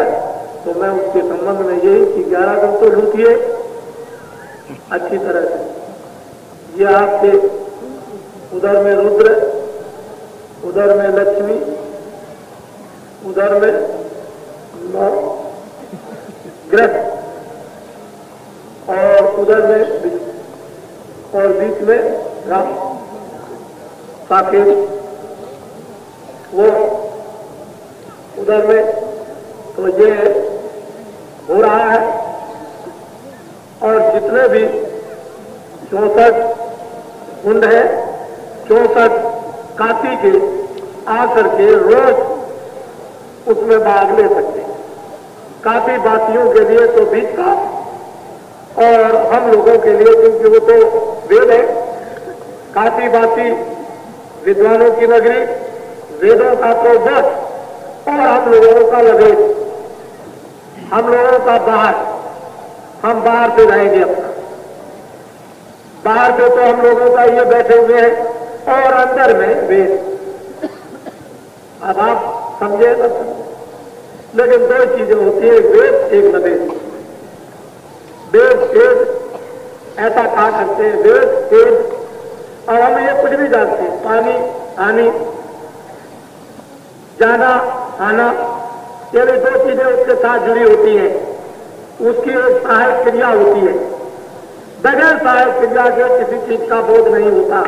तो मैं उसके संबंध में यही कि 11 दिन तो लूटिए अच्छी तरह से। ये आपके उधर में रुद्र, उधर में लक्ष्मी, उधर में 9 ग्रह, और उधर में और बीच में राम साकेत, वो उधर में। तो ये हो रहा है, और जितने भी 64 कुंड है, 64 काती के आकर के रोज उसमें भाग ले सकते हैं। काफी बातियों के लिए तो बीच का, और हम लोगों के लिए क्योंकि वो तो वेद है, काफी बाती विद्वानों की नगरी, वेदों का तो बस, और हम लोगों का लगे, हम लोगों का बाहर, हम बाहर से रहेंगे अपना। बाहर से तो हम लोगों का ये बैठे हुए हैं, और अंदर में वेद। अब आप समझे ना, लेकिन 2 चीजें होती है, एक वेद एक नवेद। वेद एक ऐसा कहा करते हैं, वेद एक और हम ये कुछ भी जानते हैं, पानी आनी, जाना आना, ये भी 2 चीजें उसके साथ जुड़ी होती हैं। उसकी एक सहायक क्रिया होती है। बगैर सहायक क्रिया के किसी चीज का बोध नहीं होता।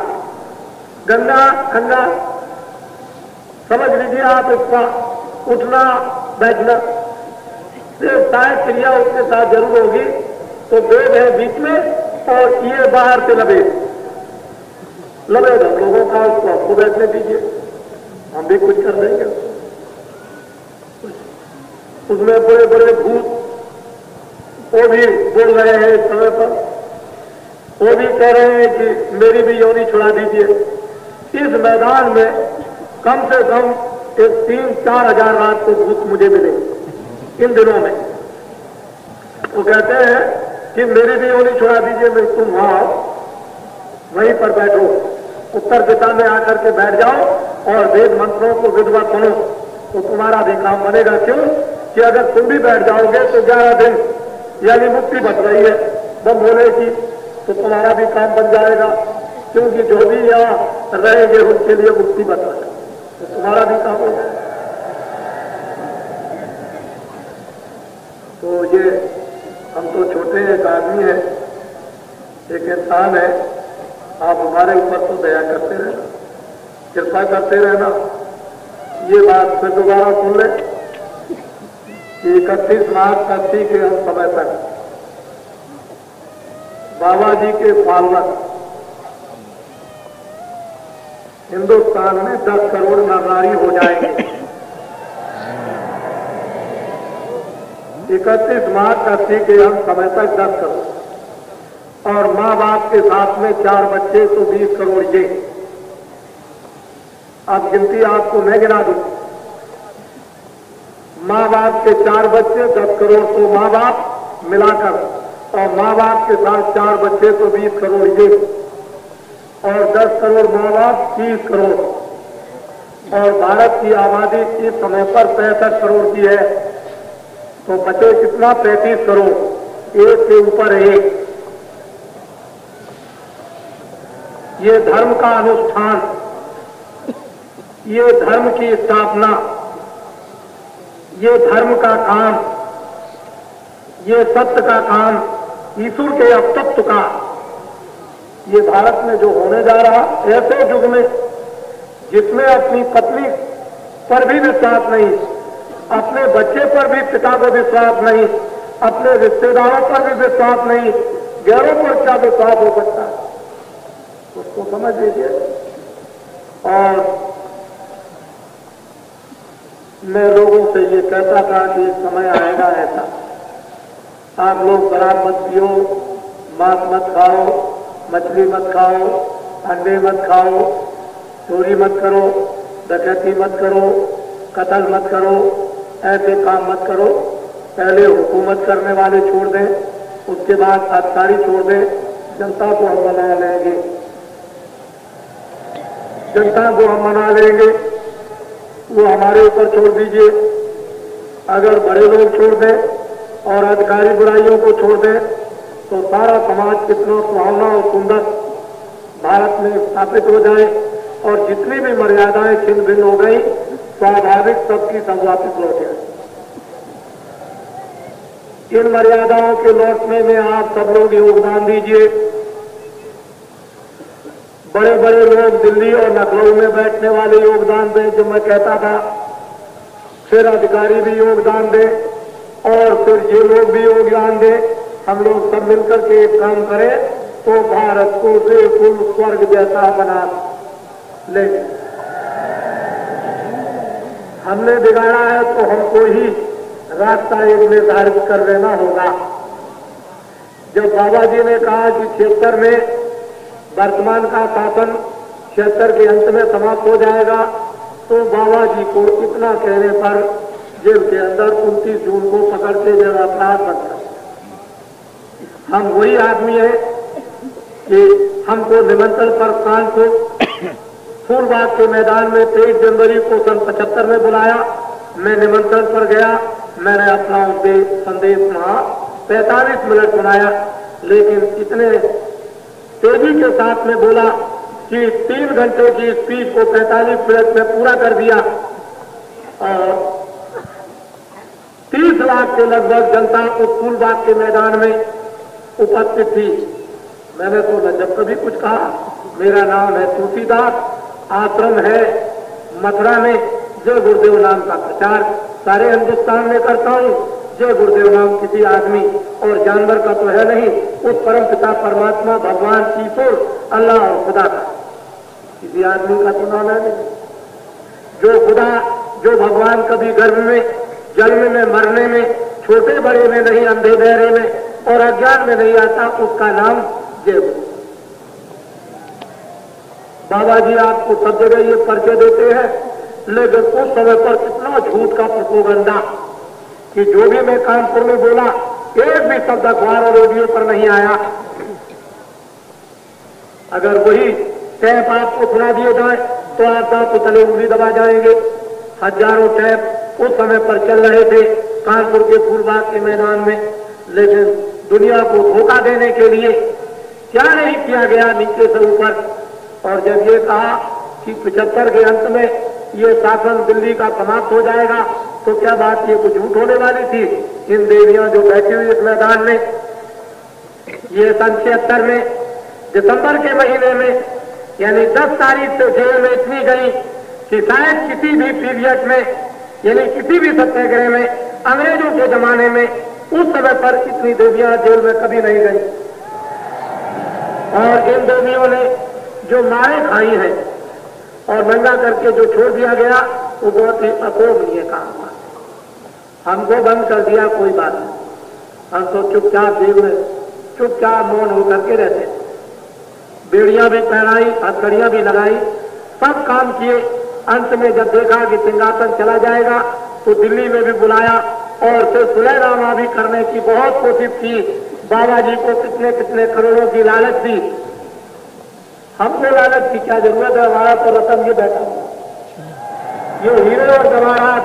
गंगा गंगा समझ लीजिए आप, इसका उठना बैठना सिर्फ सहायक क्रिया उसके साथ जरूर होगी, तो वेद है बीच में और ये बाहर से लबेद हम लोगों का, उसको आपको बैठने दीजिए, हम भी कुछ कर देंगे। उसमें बड़े बड़े भूत वो भी बोल रहे हैं इस समय पर, वो भी कह रहे हैं कि मेरी भी योनि छुड़ा दीजिए। इस मैदान में कम से कम 3-4 हजार रात को भूत मुझे मिले इन दिनों में। वो कहते हैं कि मेरी भी योनि छुड़ा दीजिए, मैं तुम आओ वहीं पर बैठो, उत्तर दिशा में आकर के बैठ जाओ और वेद मंत्रों को विधिवत सुनो, तो तुम्हारा भी काम बनेगा। क्यों कि अगर तुम भी बैठ जाओगे तो 11 दिन यानी मुक्ति बच रही है बम भोले की, तो तुम्हारा भी काम बन जाएगा, क्योंकि जो भी यहाँ रहेंगे उनके लिए मुक्ति बच रहा है, तो तुम्हारा भी काम होगा। तो ये हम तो छोटे एक आदमी है, एक इंसान है, आप हमारे ऊपर तो दया करते रहना, कृपा करते रहना। ये बात फिर दोबारा सुन ले कि 31 मार्च 30 के हम समय तक बाबा जी के फॉलोअर हिंदुस्तान में 10 करोड़ नरनारी हो जाएंगे। 31 मार्च 30 के हम समय तक 10 करोड़, और माँ बाप के साथ में 4 बच्चे तो 20 करोड़। ये अब गिनती आपको मैं गिना दूं। माँ बाप के 4 बच्चे 10 करोड़, तो माँ बाप मिलाकर, और माँ बाप के साथ 4 बच्चे तो 20 करोड़ ये, और 10 करोड़ माँ बाप 30 करोड़। और भारत की आबादी इस समय पर 65 करोड़ की है, तो बचे कितना? 35 करोड़, एक के ऊपर एक। ये धर्म का अनुष्ठान, ये धर्म की स्थापना, ये धर्म का काम, ये सत्य का काम, ईश्वर के अस्तित्व का, ये भारत में जो होने जा रहा, ऐसे युग में जिसमें अपनी पत्नी पर भी विश्वास नहीं, अपने बच्चे पर भी पिता को विश्वास नहीं, अपने रिश्तेदारों पर भी विश्वास नहीं, गैरों पर क्या विश्वास हो सकता है, उसको समझ लीजिए। और मैं लोगों से ये कहता था कि समय आएगा ऐसा, आप लोग शराब मत पियो, मांस मत खाओ, मछली मत खाओ, अंडे मत खाओ, चोरी मत करो, डकैती मत करो, कत्ल मत करो, ऐसे काम मत करो। पहले हुकूमत करने वाले छोड़ दें, उसके बाद अधिकारी छोड़ दें, जनता को हम बना लेंगे, जनता को हम मना लेंगे, वो हमारे ऊपर छोड़ दीजिए। अगर बड़े लोग छोड़ दें और अधिकारी बुराइयों को छोड़ दें, तो सारा समाज कितना सुहावना और सुंदर भारत में स्थापित हो जाए, और जितनी भी मर्यादाएं छिन्न भिन्न हो गई, स्वाभाविक सबकी सब वापिस लौटे। इन मर्यादाओं के लौटने में आप सब लोग योगदान दीजिए। बड़े बड़े लोग दिल्ली और लखनऊ में बैठने वाले योगदान दें, जो मैं कहता था, फिर अधिकारी भी योगदान दें, और फिर ये लोग भी योगदान दें। हम लोग सब मिलकर के एक काम करें तो भारत को बिल्कुल स्वर्ग जैसा बना लेंगे। हमने बिगाड़ा है तो हमको ही रास्ता एक निर्धारित कर देना होगा। जब बाबा जी ने कहा कि 76 में वर्तमान का शासन 76 के अंत में समाप्त हो जाएगा, तो बाबा जी को इतना कहने पर जेल के अंदर 29 जून को पकड़ के जब अपराध बनता। हम वही आदमी हैं कि हमको निमंत्रण पर कानपुर फूलबाग के मैदान में 23 जनवरी को सन 75 में बुलाया। मैं निमंत्रण पर गया, मैंने अपना संदेश वहां 45 मिनट सुनाया, लेकिन इतने तेजी के साथ में बोला कि 3 घंटे की स्पीच को 45 मिनट में पूरा कर दिया और 30 लाख के लगभग जनता उस फूलबाग के मैदान में उपस्थित थी। मैंने तो न जब कभी कुछ कहा, मेरा नाम है तुलसीदास, आश्रम है मथुरा में, जय गुरुदेव नाम का प्रचार सारे हिंदुस्तान में करता हूं। जय गुरुदेव नाम किसी आदमी और जानवर का तो है नहीं, उस परम पिता परमात्मा भगवान ईश्वर अल्लाह और खुदा का, किसी आदमी का तो नाम है नहीं। जो खुदा, जो भगवान कभी गर्भ में, जन्म में, मरने में, छोटे बड़े में नहीं, अंधे बहरे में और अज्ञान में नहीं आता, उसका नाम जय गुरु। बाबा जी आपको सब जगह ये परिचय देते हैं, लेकिन उस समय पर कितना झूठ का प्रोपेगेंडा कि जो भी मैं कानपुर में बोला, एक भी शब्द अखबार और रेडियो पर नहीं आया। अगर वही टैप आपको सुना दिए जाए तो आप तो तले उंगली दबा जाएंगे। हजारों टैप उस समय पर चल रहे थे कानपुर के फूलबाग के मैदान में, लेकिन दुनिया को धोखा देने के लिए क्या नहीं किया गया नीचे से ऊपर। और जब ये कहा कि 75 के अंत में ये शासन दिल्ली का समाप्त हो जाएगा, तो क्या बात ये कुछ झूठ होने वाली थी। इन देवियां जो बैठी हुई इस मैदान में, ये सन 76 में दिसंबर के महीने में, यानी 10 तारीख से जेल में इतनी गई कि शायद किसी भी पीरियड में, यानी किसी भी सत्याग्रह में, अंग्रेजों के जमाने में उस समय पर इतनी देवियां जेल में कभी नहीं गई। और इन देवियों ने जो मारे खाई हैं और नंगा करके जो छोड़ दिया गया, वो बहुत ही अशोभनीय काम था। हमको बंद कर दिया, कोई बात नहीं, हम तो चुपचाप जेल में चुपचाप मौन होकर के रहते। बेड़ियां भी पहनाई, हथकड़ियां भी लगाई, सब काम किए। अंत में जब देखा कि सिंहासन चला जाएगा तो दिल्ली में भी बुलाया और फिर सुलहनामा भी करने की बहुत कोशिश की। बाबा जी को कितने कितने करोड़ों की लालच दी। हमको लालच की क्या जरूरत है, हमारा तो रतन ये बैठा हुआ, ये हीरे और जवाहरात,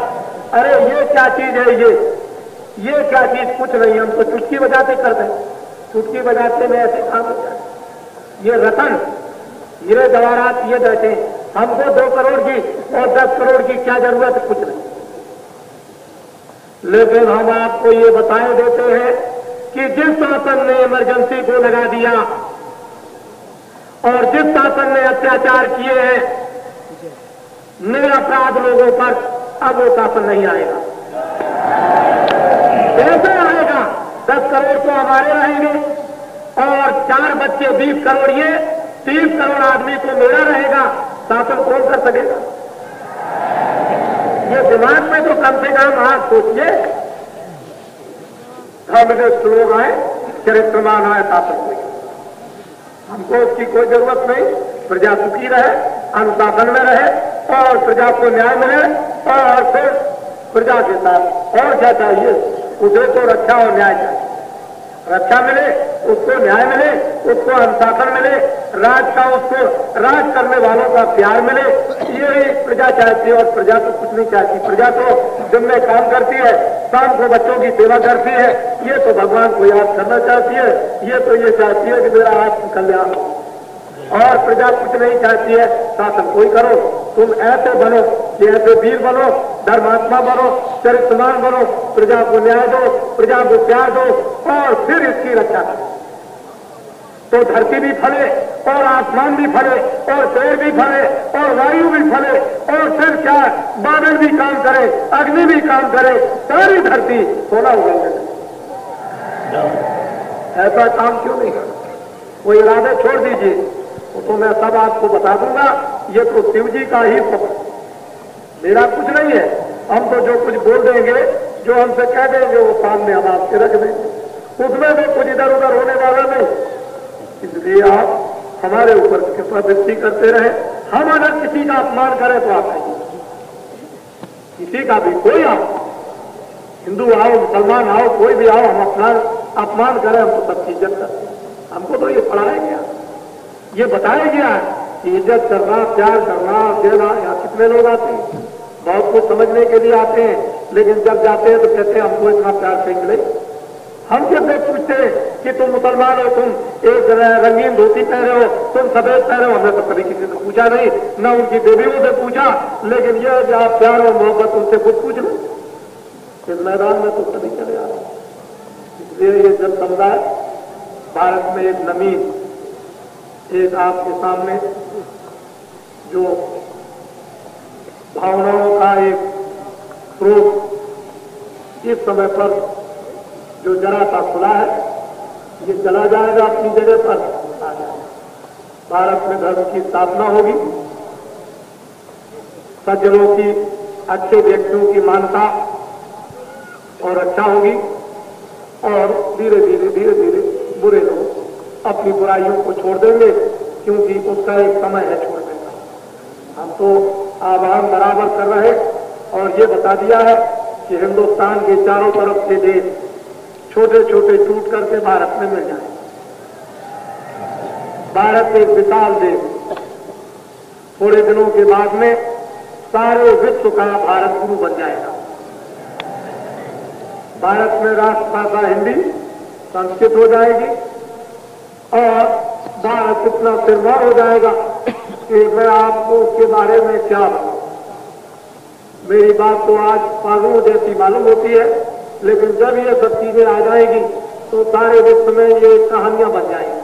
अरे ये क्या चीज है, ये क्या चीज, कुछ नहीं, हम तो चुटकी बजाते करते, चुटकी बजाते में ऐसे काम हो जाए। ये रतन, हीरे जवाहरात ये बैठे, हमको 2 करोड़ की और 10 करोड़ की क्या जरूरत है, कुछ नहीं। लेकिन हम आपको ये बताए देते हैं कि जिस शासन ने इमरजेंसी को लगा दिया और जिस शासन ने अत्याचार किए हैं निरपराध लोगों पर, अब वो शासन नहीं आएगा। कैसे आएगा? 10 करोड़ तो हमारे रहेंगे और 4 बच्चे 20 करोड़, ये 30 करोड़ आदमी तो मेरा रहेगा। शासन कौन कर सकेगा? ये दिमाग में तो कम से कम आप सोचिए। धर्मनिष्ठ लोग आए, चरित्रमान आए शासन में, हमको उसकी कोई जरूरत नहीं। प्रजा सुखी रहे, अनुशासन में रहे और प्रजा को न्याय मिले और फिर प्रजा के साथ और क्या चाहिए, उसे तो रक्षा और न्याय चाहिए। रक्षा मिले, उसको न्याय मिले, उसको अनुशासन मिले, राज का उसको राज करने वालों का प्यार मिले, यही प्रजा चाहती है। और प्रजा तो कुछ नहीं चाहती, प्रजा तो दिन में काम करती है, शाम को बच्चों की सेवा करती है, ये तो भगवान को याद करना चाहती है, ये तो ये चाहती है कि मेरा आत्म कल्याण हो। और प्रजा कुछ नहीं चाहती है शासन कोई करो, तुम ऐसे बनो कि ऐसे वीर बनो, धर्मात्मा बनो, चरित्रमान बनो, प्रजा को न्याय दो, प्रजा को प्यार दो और फिर इसकी रक्षा करो। तो धरती भी फले और आसमान भी फले और पेड़ भी फले और वायु भी फले और फिर क्या, बादल भी काम करे, अग्नि भी काम करे, सारी धरती सोना उगलने लगे। ऐसा काम क्यों नहीं है? वो इरादे छोड़ दीजिए, तो मैं सब आपको बता दूंगा। ये तो शिव जी का ही स्वप्न, मेरा कुछ नहीं है। हम तो जो कुछ बोल देंगे, जो हमसे कह देंगे, वो सामने हम आपके रख देंगे, उसमें भी कुछ इधर उधर होने वाला नहीं। इसलिए आप हमारे ऊपर कृपा दृष्टि करते रहे। हम अगर किसी का अपमान करें तो आप आइए, किसी का भी, कोई आओ, हिंदू आओ, मुसलमान आओ, कोई भी आओ, हम अपना अपमान करें, हम तो सबकी इज्जत करते हैं। हमको तो ये पढ़ाया गया, ये बताया गया कि इज्जत करना, प्यार करना, देना। यहाँ कितने लोग आते हैं, बहुत कुछ समझने के लिए आते हैं, लेकिन जब जाते हैं तो कहते हैं हमको इतना प्यार से मिले, हमसे से पूछते कि तुम मुसलमान हो, तुम एक रंगीन धोती पहने हो, तुम सफेद पहने हो। हमने तो कभी किसी से पूछा नहीं, न उनकी देवियों से पूछा, लेकिन यह कि आप प्यार और मोहब्बत उनसे खुद पूछ लो। इस मैदान में तो कभी चले आ रहे। इसलिए ये जन समुदाय भारत में एक नमीन, एक आपके सामने जो भावनाओं का एक स्रोत इस समय पर जो जरा सा खुला है, ये चला जाएगा अपनी जगह पर आ जाएगा। भारत में धर्म की स्थापना होगी, सज्जनों की, अच्छे व्यक्तियों की मानता और अच्छा होगी, और धीरे धीरे बुरे लोग अपनी बुराइयों को छोड़ देंगे, क्योंकि उसका एक समय है छोड़ने का। हम तो आह्वान बराबर कर रहे और ये बता दिया है कि हिंदुस्तान के चारों तरफ के देश छोटे छोटे टूट करके भारत में मिल जाए। भारत एक विशाल देश, थोड़े दिनों के बाद में सारे विश्व का भारत गुरु बन जाएगा। भारत में राष्ट्रभाषा हिंदी, संस्कृत हो जाएगी और भारत इतना सिरमौर हो जाएगा कि मैं आपको उसके बारे में क्या बताऊं। मेरी बात तो आज पागलों जैसी मालूम होती है, लेकिन जब ये सब चीजें आ जाएगी तो सारे विश्व में ये कहानियां बन जाएंगी।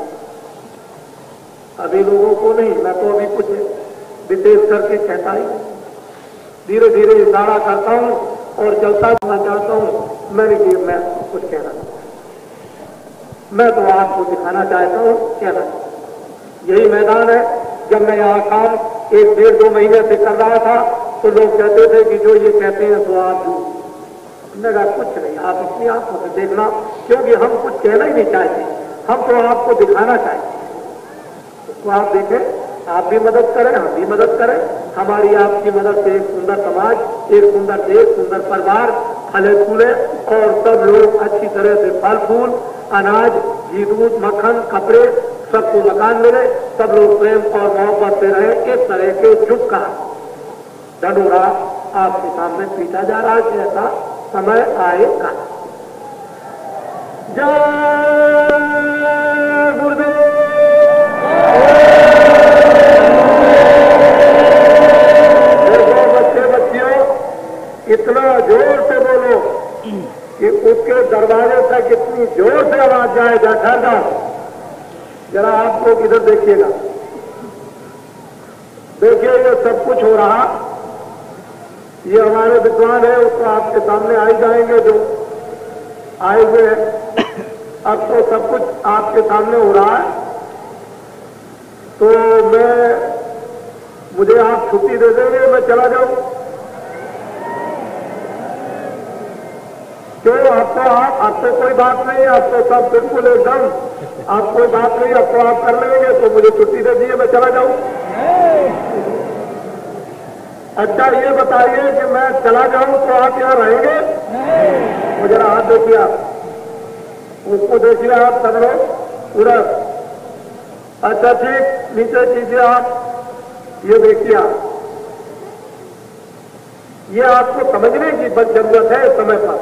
अभी लोगों को नहीं, मैं तो अभी कुछ विशेष करके कहता ही, धीरे धीरे इशारा करता हूं और चलता जाना चाहता हूं। मेरे लिए मैं कुछ कहना, मैं तो आपको दिखाना चाहता हूं, कहना यही मैदान है। जब मैं यहाँ काम 1-1.5-2 महीने से कर रहा था तो लोग कहते थे कि जो ये कहते हैं तो आप मैं कहा कुछ नहीं, आप अपनी आंखों से देखना, क्योंकि हम कुछ कहना ही नहीं चाहते, हम तो आपको दिखाना चाहते हैं। तो आप देखें, आप भी मदद करें, हम भी मदद करें। हमारी आपकी मदद से एक सुंदर समाज, एक सुंदर देश, सुंदर परिवार फले फूले और सब लोग अच्छी तरह से फल फूल, अनाज, घी दूध, मक्खन, कपड़े, सबको मकान मिले, सब लोग प्रेम और मोहब्बत से रहे। इस तरह के युग का ढंढोरा आपके सामने पीटा जा रहा है कि ऐसा समय आएगा। जय गुरुदेव। इतना जोर से बोलो कि उसके दरवाजे तक इतनी जोर से आवाज जाए। ठहरना जरा, आप लोग इधर देखिएगा, देखिए ये सब कुछ हो रहा। ये हमारे विद्वान है, उसको आपके सामने आ ही जाएंगे जो आए हुए हैं। अब तो सब कुछ आपके सामने हो रहा है, तो मुझे आप छुट्टी दे देंगे, मैं चला जाऊं? क्यों? अब तो कोई बात नहीं, अब तो सब बिल्कुल एकदम, अब कोई बात नहीं, अब तो आप कर लेंगे, तो मुझे छुट्टी दे दीजिए, मैं चला जाऊं? अच्छा ये बताइए कि मैं चला जाऊं तो आप यहाँ रहेंगे? मुझे जरा हाथ देखिए, आप उसको देखिए, आप सब लोग उधर। अच्छा ठीक, नीचे कीजिए आप, ये देखिए आप, ये आपको समझने की बस जरूरत है समय पर।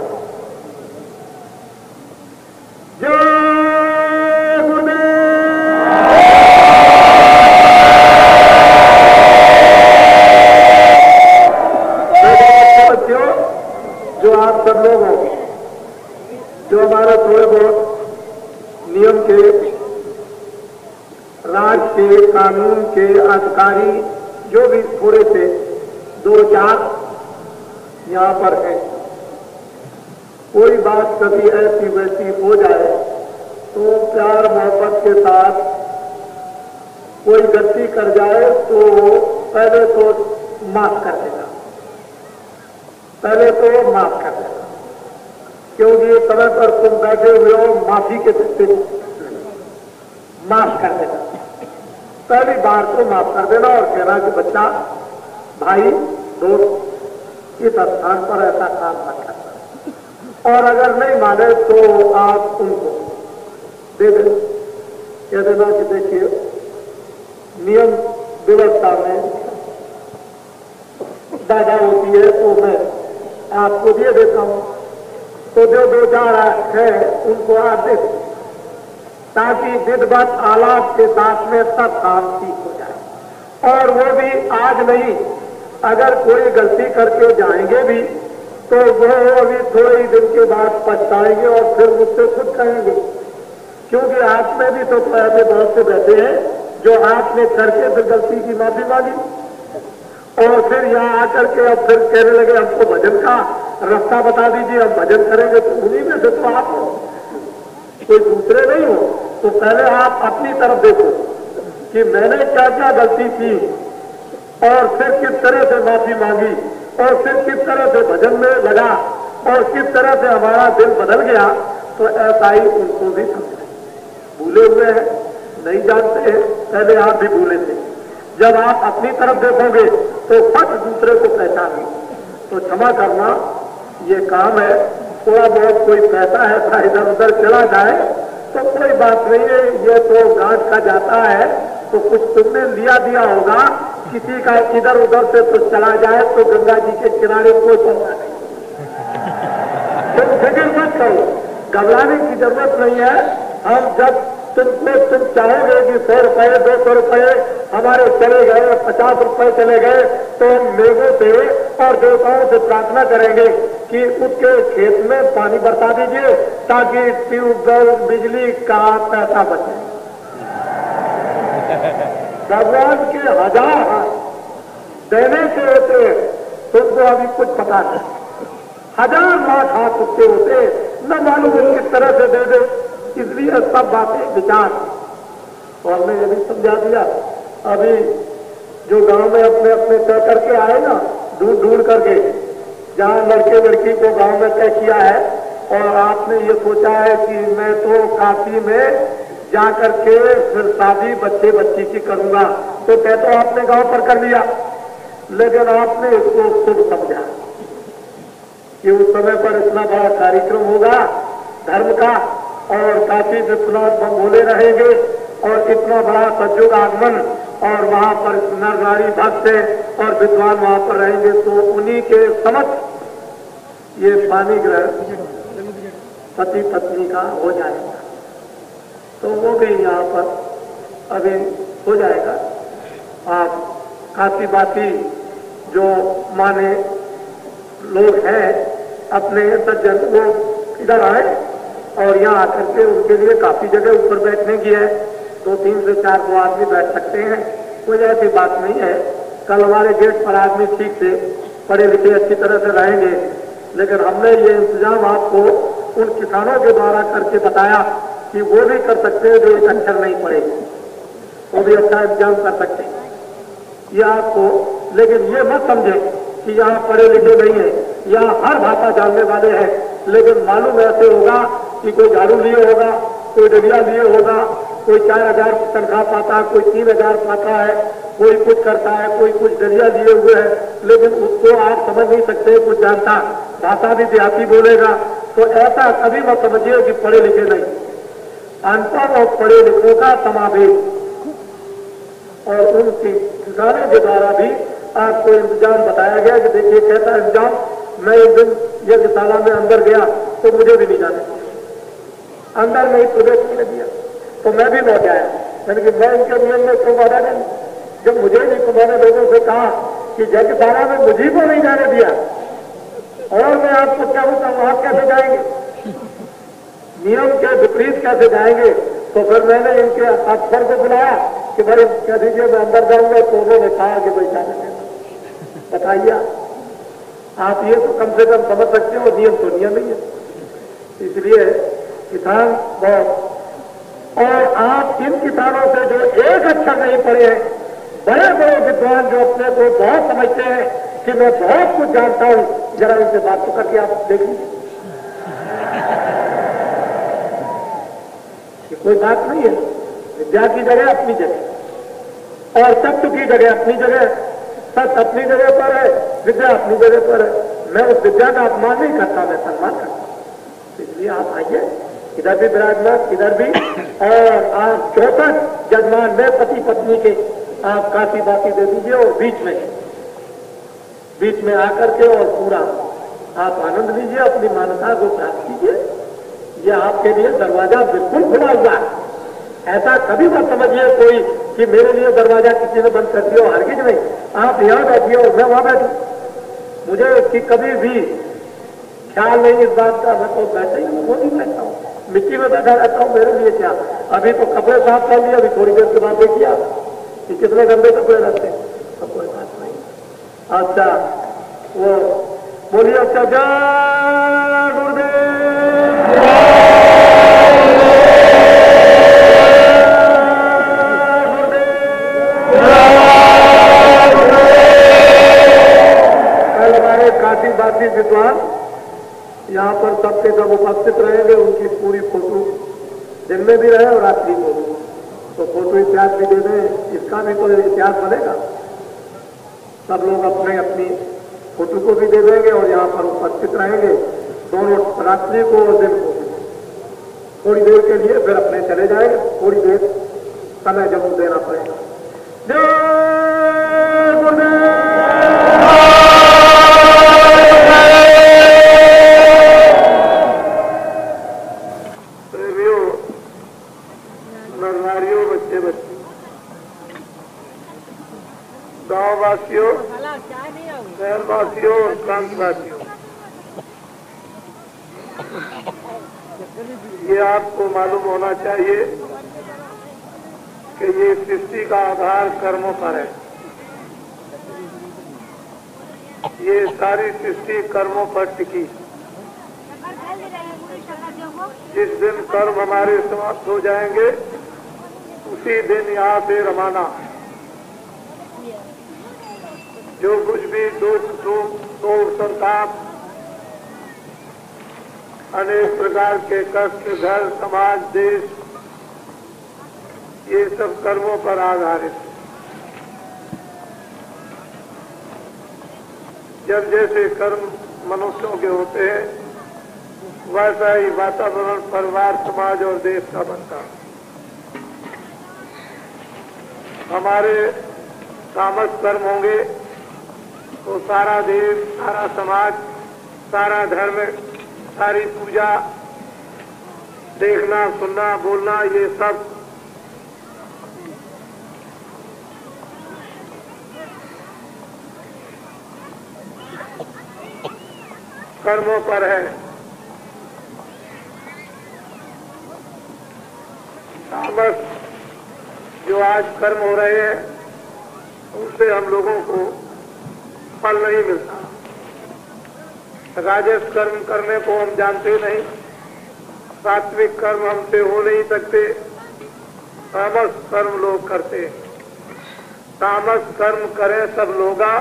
जो आप सब लोग हो, जो हमारे थोड़े बहुत नियम के, राज के, कानून के अधिकारी, जो भी थोड़े से 2-4 यहाँ पर है, कोई बात कभी ऐसी वैसी हो जाए तो प्यार मोहब्बत के साथ कोई गलती कर जाए तो पहले तो माफ कर देना, पहले तो माफ कर देना, क्योंकि समय पर तुम बैठे हुए हो, माफी के सकते माफ कर देना। पहली बार तो माफ कर देना और कहना कि बच्चा, भाई, दोस्त, इस स्थान पर ऐसा काम मत करना। और अगर नहीं माने तो आप उनको दे दें, कह देना कि देखिए नियम व्यवस्था में बाधा होती है तो मैं आपको दे देता हूं, तो जो दो चार है उनको आप दे, ताकि विधिवत आलाप के साथ में सब काम ठीक हो जाए। और वो भी आज नहीं, अगर कोई गलती करके जाएंगे भी तो वो अभी थोड़े ही दिन के बाद पछताएंगे और फिर मुझसे खुद कहेंगे, क्योंकि आप में भी तो ऐसे बहुत से बैठे हैं जो आपने करके फिर गलती की माफी मांगी और फिर यहाँ आकर के अब फिर कहने लगे हमको भजन का रास्ता बता दीजिए, हम भजन करेंगे। तो उन्हीं में से तो आप हो, कोई दूसरे नहीं हो। तो पहले आप अपनी तरफ देखो कि मैंने क्या क्या गलती की और फिर किस तरह से माफी मांगी और फिर किस तरह से भजन में लगा और किस तरह से हमारा दिल बदल गया। तो ऐसा ही उनको भी समझे, भूले हुए हैं, नहीं जानते हैं, पहले आप भी भूले थे। जब आप अपनी तरफ देखोगे तो फट दूसरे को पहचानेंगे। तो क्षमा करना ये काम है। थोड़ा बहुत कोई पैसा है इधर उधर चला जाए तो कोई बात नहीं है, ये तो गांठ का जाता है। तो कुछ तुमने लिया दिया होगा, किसी का इधर उधर से तो चला जाए तो गंगा जी के किनारे कोई पता नहीं। तुम फिक्र मत करो, घबराने की जरूरत नहीं है। हम जब तुम चाहोगे कि 100 रुपए 200 रुपए हमारे चले गए, 50 रुपए चले गए, तो हम मेघों से और देवताओं से प्रार्थना करेंगे कि उसके खेत में पानी बरसा दीजिए ताकि ट्यूबवेल बिजली का पैसा बचे। भगवान के हजार देने से होते तुमको अभी कुछ पता नहीं, 1000 लाख हाथ उसके होते न मालूम किस तरह से दे दे। इसलिए सब बातें विचार और मैं ये भी समझा दिया। अभी जो गांव में अपने अपने तय करके आए ना, ढूंढ ढूंढ करके, जहां लड़के लड़की को गांव में तय किया है और आपने ये सोचा है कि मैं तो काशी में जाकर के फिर शादी बच्चे बच्ची की करूंगा, तो तय तो आपने गांव पर कर लिया, लेकिन आपने इसको शुभ समझा कि उस समय पर इतना बड़ा कार्यक्रम होगा धर्म का और काशी विश्वनाथ बम बोले रहेंगे और इतना बड़ा सज्जुग आगमन और वहां पर नर नारी भक्त और विद्वान वहां पर रहेंगे, तो उन्हीं के समक्ष ये पानी ग्रहण पति पत्नी का हो जाएगा। तो वो भी यहाँ पर अभी हो जाएगा। आप काशी बाती जो माने लोग हैं अपने सज्जन, वो इधर आए और यहाँ आकर के उनके लिए काफी जगह ऊपर बैठने की है, 2 3 से 4 को आदमी बैठ सकते हैं, कोई ऐसी बात नहीं है। कल हमारे गेट पर आदमी ठीक से पढ़े लिखे अच्छी तरह से रहेंगे, लेकिन हमने ये इंतजाम आपको उन किसानों के द्वारा करके बताया कि वो भी कर सकते हैं जो एक अक्षर नहीं पढ़े, वो भी अच्छा इंतजाम कर सकते हैं ये आपको। लेकिन ये मत समझे कि यहाँ पढ़े लिखे नहीं है, यहाँ हर भाषा जानने वाले हैं, लेकिन मालूम ऐसे होगा कि कोई झाड़ू लिए होगा, कोई डलिया लिए होगा, कोई 4000 तनख्वाह पाता है, कोई 3000 पाता है, कोई कुछ करता है, कोई कुछ डलिया लिए हुए है, लेकिन उसको आप समझ नहीं सकते, कुछ जानता, भाषा भी देहाती बोलेगा। तो ऐसा कभी मत समझिए कि पढ़े लिखे नहीं, अनपढ़ और पढ़े लिखों का समावेश। और उनकी किसानों के द्वारा भी आपको इंतजाम बताया गया कि देखिए कैसा इंतजाम। मैं एक दिन यज्ञशाला में अंदर गया तो मुझे भी नहीं जाने दिया, अंदर नहीं प्रवेश नहीं दिया, तो मैं भी लौट आया। मैंने कि मैं इनके नियम में क्यों बाधा नहीं, जब मुझे नहीं, मैंने लोगों से कहा कि यज्ञशाला में मुझे को नहीं जाने दिया और मैं आपको क्या होता वहां कैसे जाएंगे, नियम के विपरीत कैसे जाएंगे। तो फिर मैंने इनके अफसर को बुलाया कि भाई कह दीजिए मैं अंदर जाऊंगा, तो उन्होंने कहा कि भाई जाने देना। बताइए आप ये तो कम से कम समझ सकते हो, नियम तो नियम ही है। इसलिए किसान बहुत, और आप इन किसानों से जो एक अक्षर नहीं पढ़े हैं, बड़े बड़े विद्वान जो अपने को बहुत समझते हैं कि मैं बहुत कुछ जानता हूं, जरा इनसे बात तो करके आप देख लीजिए। कोई बात नहीं है, विद्या की जगह अपनी जगह और सत्य की जगह अपनी जगह, सत्य अपनी जगह पर है, विद्या अपनी जगह पर है। मैं उस विद्या का अपमान नहीं करता, मैं सम्मान करता हूं। इसलिए आप आइए, इधर भी विराजमान, इधर भी, और आप 64 जजमान में पति पत्नी के आप काशी बाती दे दीजिए और बीच में आकर के और पूरा आप आनंद लीजिए, अपनी मानवता को प्राप्त कीजिए। ये आपके लिए दरवाजा बिल्कुल खुला हुआ है। ऐसा कभी मत समझिए कोई कि मेरे लिए दरवाजा किसी ने बंद कर दिया, हरगिज नहीं। आप यहाँ बैठिए और मैं वहां बैठू, मुझे कि कभी भी ख्याल नहीं इस बात का। मैं तो बैठा ही वो नहीं बैठता हूँ, मिट्टी में बैठा रहता हूँ, मेरे लिए क्या। अभी तो कपड़े साफ कर लिए, अभी थोड़ी देर के बाद देखिए कि कितने गंदे कपड़े रहते हैं। तो कोई बात नहीं। अच्छा वो बोलिए, अच्छा जय गुरुदेव। कल हमारे काशी बासी विद्वान यहाँ पर सबके सब उपस्थित रहेंगे। उनकी पूरी फोटो दिन में भी रहे और रात्रि को भी, तो फोटो इतिहास भी दे दें, इसका भी तो इतिहास बनेगा। सब लोग अपने अपनी फोटो को भी दे देंगे और यहाँ पर उपस्थित रहेंगे, दोनों रात्रि को और दिन को। थोड़ी देर के लिए फिर अपने चले जाएंगे, थोड़ी देर समय जरूर देना पड़ेगा। जय गुरुदेव। नरनारियों, बच्चे बच्चे, गांववासियों, शहरवासियों और प्रांतवासियों, ये आपको मालूम होना चाहिए कि ये सृष्टि का आधार कर्मों पर है। ये सारी सृष्टि कर्मों पर टिकी। जिस दिन कर्म हमारे समाप्त हो जाएंगे उसी दिन यहाँ से रवाना। जो कुछ भी दुख शोक संताप, अनेक प्रकार के कष्ट, घर, समाज, देश, ये सब कर्मों पर आधारित है। जब जैसे कर्म मनुष्यों के होते हैं वैसा ही वातावरण, परिवार, समाज और देश का बनता है। हमारे तामस कर्म होंगे तो सारा देश, सारा समाज, सारा धर्म, सारी पूजा, देखना, सुनना, बोलना, ये सब कर्मों पर है। तामस जो आज कर्म हो रहे हैं उससे हम लोगों को फल नहीं मिलता। राजस कर्म करने को हम जानते नहीं, सात्विक कर्म हमसे हो नहीं सकते, तामस कर्म लोग करते। तामस कर्म करें सब लोगा,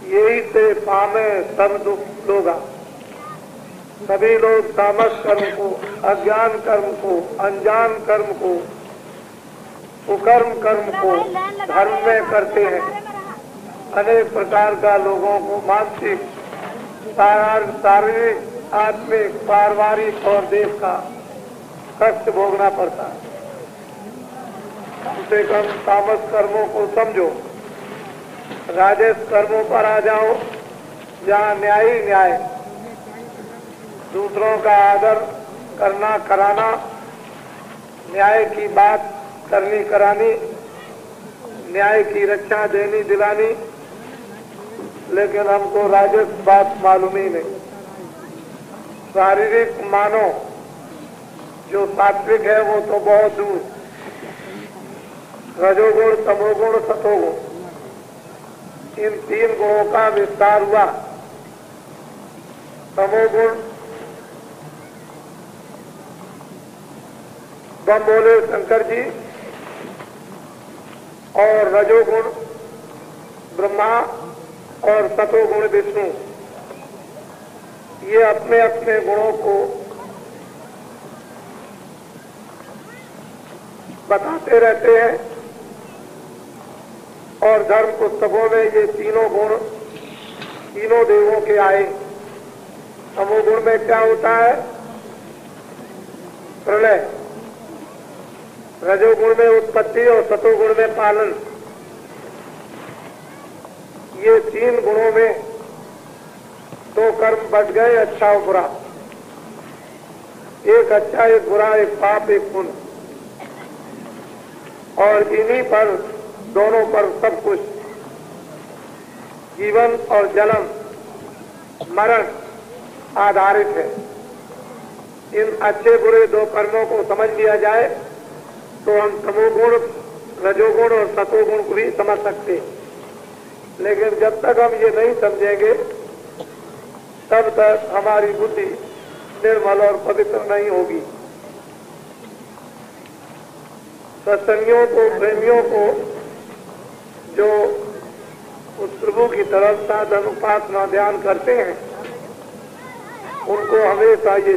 यही से पामे सब दुख लोगा। सभी लोग तामस कर्म को, अज्ञान कर्म को, अनजान कर्म को, कुकर्म कर्म को धर्म में करते हैं। अनेक प्रकार का लोगों को मानसिक, शारीरिक, आत्मिक, पारिवारिक और देश का कष्ट भोगना पड़ता है। कम से कम तामस कर्मों को समझो, राजस कर्मों पर आ जाओ जहाँ न्याय ही न्याय, दूसरों का आदर करना कराना, न्याय की बात करनी करानी, न्याय की रक्षा देनी दिलानी। लेकिन हमको राजस बात मालूम ही नहीं। शारीरिक मानो जो सात्विक है वो तो बहुत दूर, रजोगुण, तमोगुण, सतोगुण, इन तीन गुणों का विस्तार हुआ। तमोगुण बम बोले शंकर जी, और रजोगुण ब्रह्मा और सतोगुण विष्णु, ये अपने अपने गुणों को बताते रहते हैं। और धर्म पुस्तकों में ये तीनों गुण तीनों देवों के आए। तमोगुण में क्या होता है? प्रलय। रजोगुण में उत्पत्ति और सतोगुण में पालन। ये तीन गुणों में दो कर्म बढ़ गए, अच्छा और बुरा। एक अच्छा एक बुरा, एक पाप एक पुण्य, और इन्हीं पर, दोनों पर सब कुछ, जीवन और जन्म मरण आधारित है। इन अच्छे बुरे दो कर्मों को समझ लिया जाए तो हम तमोगुण, रजोगुण और सतोगुण को भी समझ सकते हैं। लेकिन जब तक हम ये नहीं समझेंगे तब तक हमारी बुद्धि निर्मल और पवित्र नहीं होगी। सत्संगियों को, प्रेमियों को जो उस प्रभु की तरफ साधन उपासना ध्यान करते हैं, उनको हमेशा ये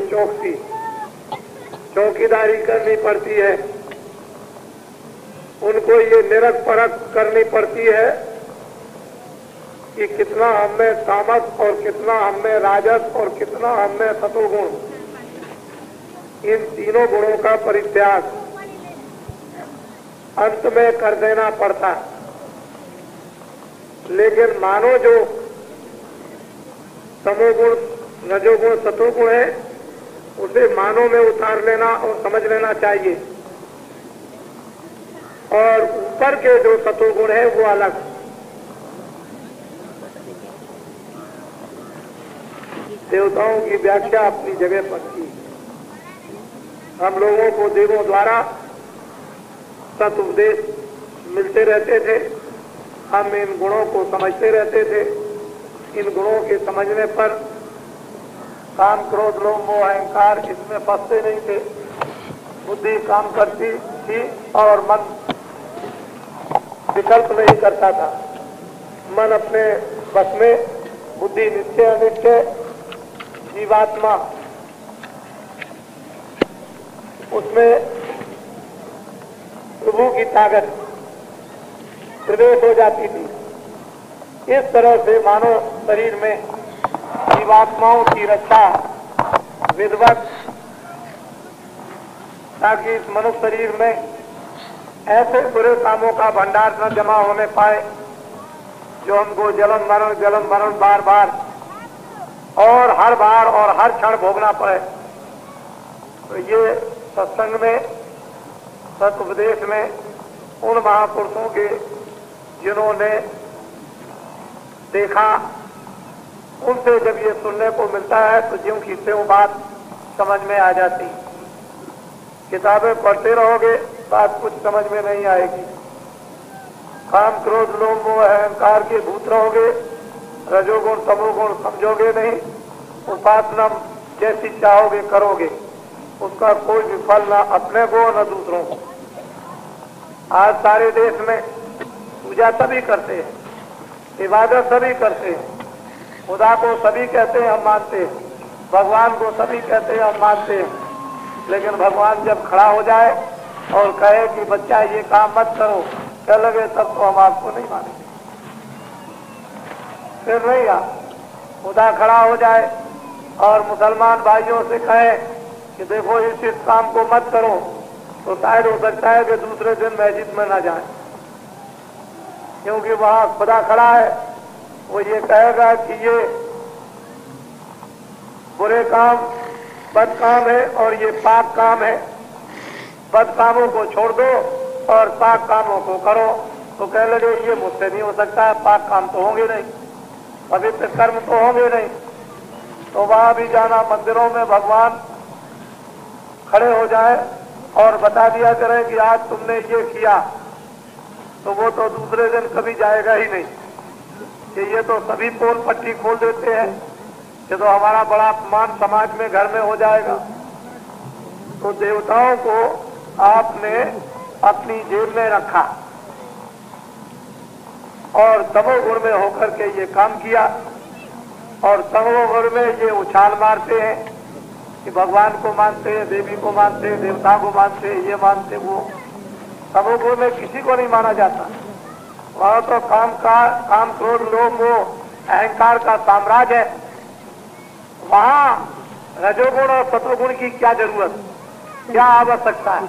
चौकीदारी करनी पड़ती है। उनको ये निरख परख करनी पड़ती है कि कितना हमें तामस और कितना हमें राजस और कितना हमें सतोगुण, इन तीनों गुणों का परित्याग अंत में कर देना पड़ता है। लेकिन मानो जो तमोगुण, रजोगुण, सतोगुण है, उसे मानो में उतार लेना और समझ लेना चाहिए, और ऊपर के जो सतोगुण है वो अलग। देवताओं की व्याख्या अपनी जगह पर थी। हम लोगों को देवों द्वारा सत उपदेश मिलते रहते थे, हम इन गुणों को समझते रहते थे। इन गुणों के समझने पर काम, क्रोध, लोभ, मोह, अहंकार इसमें फंसते नहीं थे। बुद्धि काम करती थी और मन विकल्प नहीं करता था। मन अपने बस में, बुद्धि नित्य अनित्य, जीवात्मा उसमें प्रभु की ताकत प्रवेश हो जाती थी। इस तरह से मानव शरीर में जीवात्माओं की रक्षा विधिवत, ताकि इस मनुष्य शरीर में ऐसे बुरे कामों का भंडार न जमा होने पाए जो हमको जन्म मरण बार बार और हर बार और हर क्षण भोगना पड़े। तो ये सत्संग में, सत उपदेश में उन महापुरुषों के जिन्होंने देखा, उनसे जब ये सुनने को मिलता है तो ज्यों की त्यों बात समझ में आ जाती। किताबें पढ़ते रहोगे बात कुछ समझ में नहीं आएगी। काम, क्रोध, लोभ, मोह, अहंकार के भूत रहोगे, रजोगुण, तमोगुण समझोगे नहीं, उपासना जैसी चाहोगे करोगे, उसका कोई भी फल ना अपने को न दूसरों को। आज सारे देश में पूजा सभी करते हैं, इबादत सभी करते हैं, खुदा को सभी कहते हैं हम मानते हैं, भगवान को सभी कहते हैं हम मानते हैं। लेकिन भगवान जब खड़ा हो जाए और कहे कि बच्चा ये काम मत करो, कह लगे तब तो हम आपको नहीं मानेंगे। फिर नहीं आ, खुदा खड़ा हो जाए और मुसलमान भाइयों से कहे कि देखो इस काम को मत करो, तो शायद हो सकता है कि दूसरे दिन मस्जिद में ना जाए, क्योंकि वहां खुदा खड़ा है। वो ये कहेगा कि ये बुरे काम, बद काम है और ये पाक काम है, बद कामों को छोड़ दो और पाक कामों को करो। तो कह लगे ये मुझसे नहीं हो सकता है, पाक काम तो होंगे नहीं, पवित्र कर्म तो होंगे नहीं। तो वहां भी जाना, मंदिरों में भगवान खड़े हो जाए और बता दिया करें कि आज तुमने ये किया, तो वो तो दूसरे दिन कभी जाएगा ही नहीं। कि ये तो सभी पोल पट्टी खोल देते हैं, ये तो हमारा बड़ा अपमान समाज में, घर में हो जाएगा। तो देवताओं को आपने अपनी जेब में रखा और तमोगुण में होकर के ये काम किया, और तमोगुण में ये उछाल मारते हैं कि भगवान को मानते हैं, देवी को मानते हैं, देवता को मानते हैं, ये मानते वो। तमोगुण में किसी को नहीं माना जाता। वहां तो काम, क्रोध, लोभ, मोह, अहंकार का साम्राज्य है। वहां रजोगुण और सतोगुण की क्या जरूरत, क्या आवश्यकता है।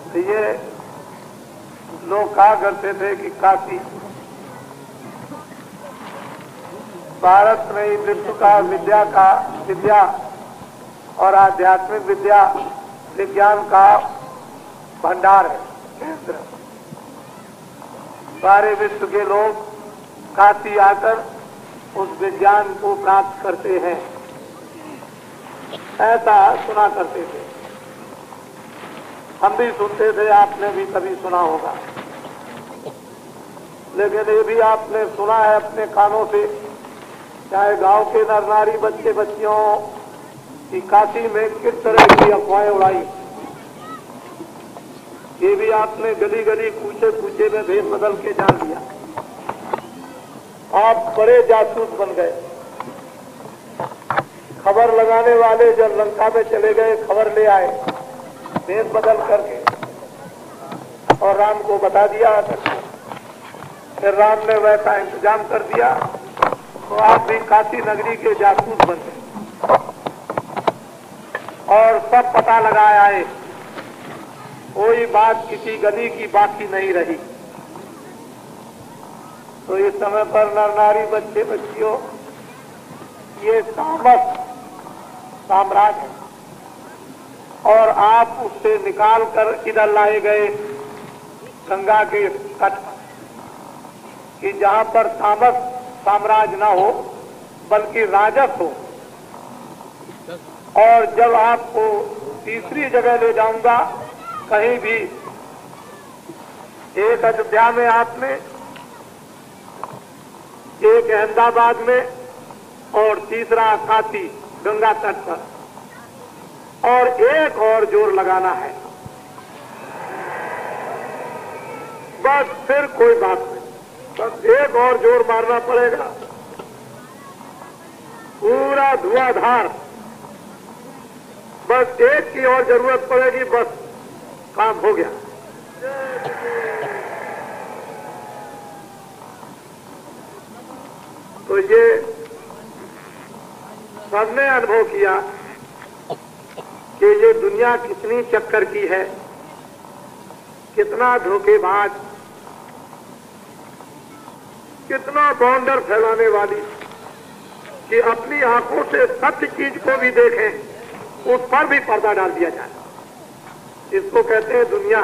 तो ये लोग कहा करते थे कि काशी भारत में ही विश्व का विद्या और आध्यात्मिक विद्या विज्ञान का भंडार है, केंद्र। सारे विश्व के लोग काशी आकर उस विज्ञान को प्राप्त करते हैं, ऐसा सुना करते थे। हम भी सुनते थे, आपने भी कभी सुना होगा। लेकिन ये भी आपने सुना है अपने कानों से, चाहे गांव के नर नारी बच्चे बच्चियों की काशी में किस तरह की अफवाहें उड़ाई, ये भी आपने गली गली कूचे कूचे में भेद बदल के जान लिया। आप बड़े जासूस बन गए। खबर लगाने वाले जब लंका में चले गए, खबर ले आए भेद बदल करके, और राम को बता दिया। फिर राम ने वैसा इंतजाम कर दिया, तो आप भी काशी नगरी के जासूस बन गए और सब पता लगाए आए। कोई बात किसी गली की बाकी नहीं रही। तो इस समय पर नर नारी बच्चे बच्चियों, ये तामस साम्राज्य है, और आप उससे निकाल कर इधर लाए गए गंगा के तट पर, कि जहां पर तामस साम्राज्य न हो बल्कि राजस हो। और जब आपको तीसरी जगह ले जाऊंगा, कहीं भी एक अयोध्या में आपने, एक अहमदाबाद में, और तीसरा काशी गंगा तट पर, और एक और जोर लगाना है। बस फिर कोई बात नहीं, बस एक और जोर मारना पड़ेगा। पूरा धुआंधार, बस एक की और जरूरत पड़ेगी, बस काम हो गया। तो ये सबने अनुभव किया कि ये दुनिया कितनी चक्कर की है, कितना धोखेबाज, कितना बाउंडर फैलाने वाली, कि अपनी आंखों से सत्य चीज को भी देखें, उस पर भी पर्दा डाल दिया जाए। इसको कहते हैं दुनिया,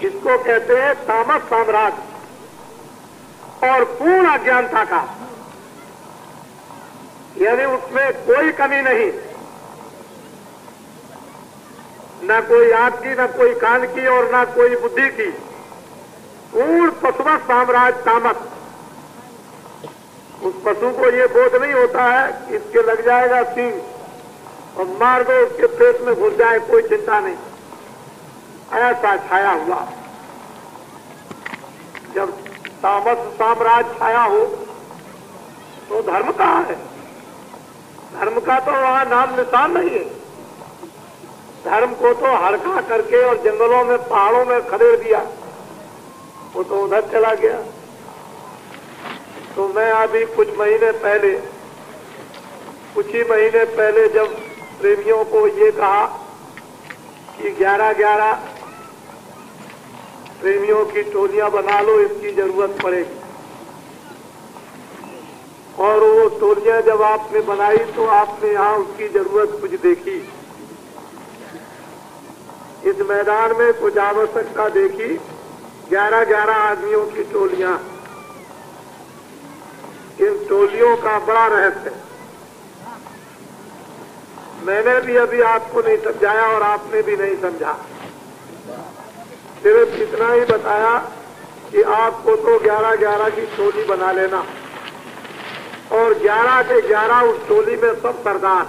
इसको कहते हैं तामस साम्राज्य, और पूर्ण अज्ञानता का, यानी उसमें कोई कमी नहीं, न कोई आंख की, न कोई कान की, और न कोई बुद्धि की। पूर्ण पशुवत साम्राज्य तामस। उस पशु को ये बोध नहीं होता है कि इसके लग जाएगा सींग और मार दो, उसके पेट में घुस जाए, कोई चिंता नहीं। ऐसा छाया हुआ। जब तामस साम्राज्य छाया हो तो धर्म कहाँ है? धर्म का तो वहां नाम निशान नहीं है। धर्म को तो हड़का करके और जंगलों में, पहाड़ों में खदेड़ दिया, वो तो उधर चला गया। तो मैं अभी कुछ ही महीने पहले जब प्रेमियों को ये कहा कि 11-11 प्रेमियों की टोलियां बना लो, इसकी जरूरत पड़ेगी। और वो टोलियां जब आपने बनाई तो आपने यहाँ उसकी जरूरत कुछ देखी। इस मैदान में कुछ आवश्यकता देखी। 11-11 आदमियों की टोलियां, इन टोलियों का बड़ा रहस्य है। मैंने भी अभी आपको नहीं समझाया और आपने भी नहीं समझा। सिर्फ इतना ही बताया कि आपको तो 11-11 की टोली बना लेना, और 11 के 11 उस टोली में सब सरदार,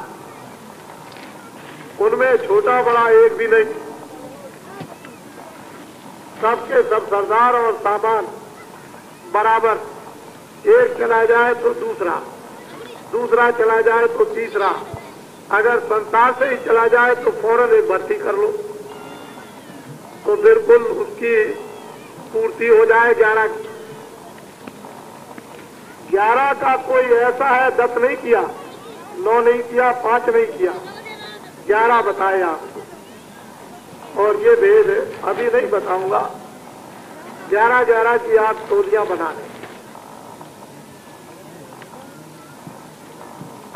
उनमें छोटा बड़ा एक भी नहीं, सबके सब सरदार, और सामान बराबर। एक चला जाए तो दूसरा, दूसरा चला जाए तो तीसरा, अगर संसार से ही चला जाए तो फौरन एक भर्ती कर लो, तो बिल्कुल उसकी पूर्ति हो जाए। 11 का कोई ऐसा है 10 नहीं किया, 9 नहीं किया, 5 नहीं किया, 11 बताए आपको। और ये भेद अभी नहीं बताऊंगा। 11-11 की आप टोलियां बना लें।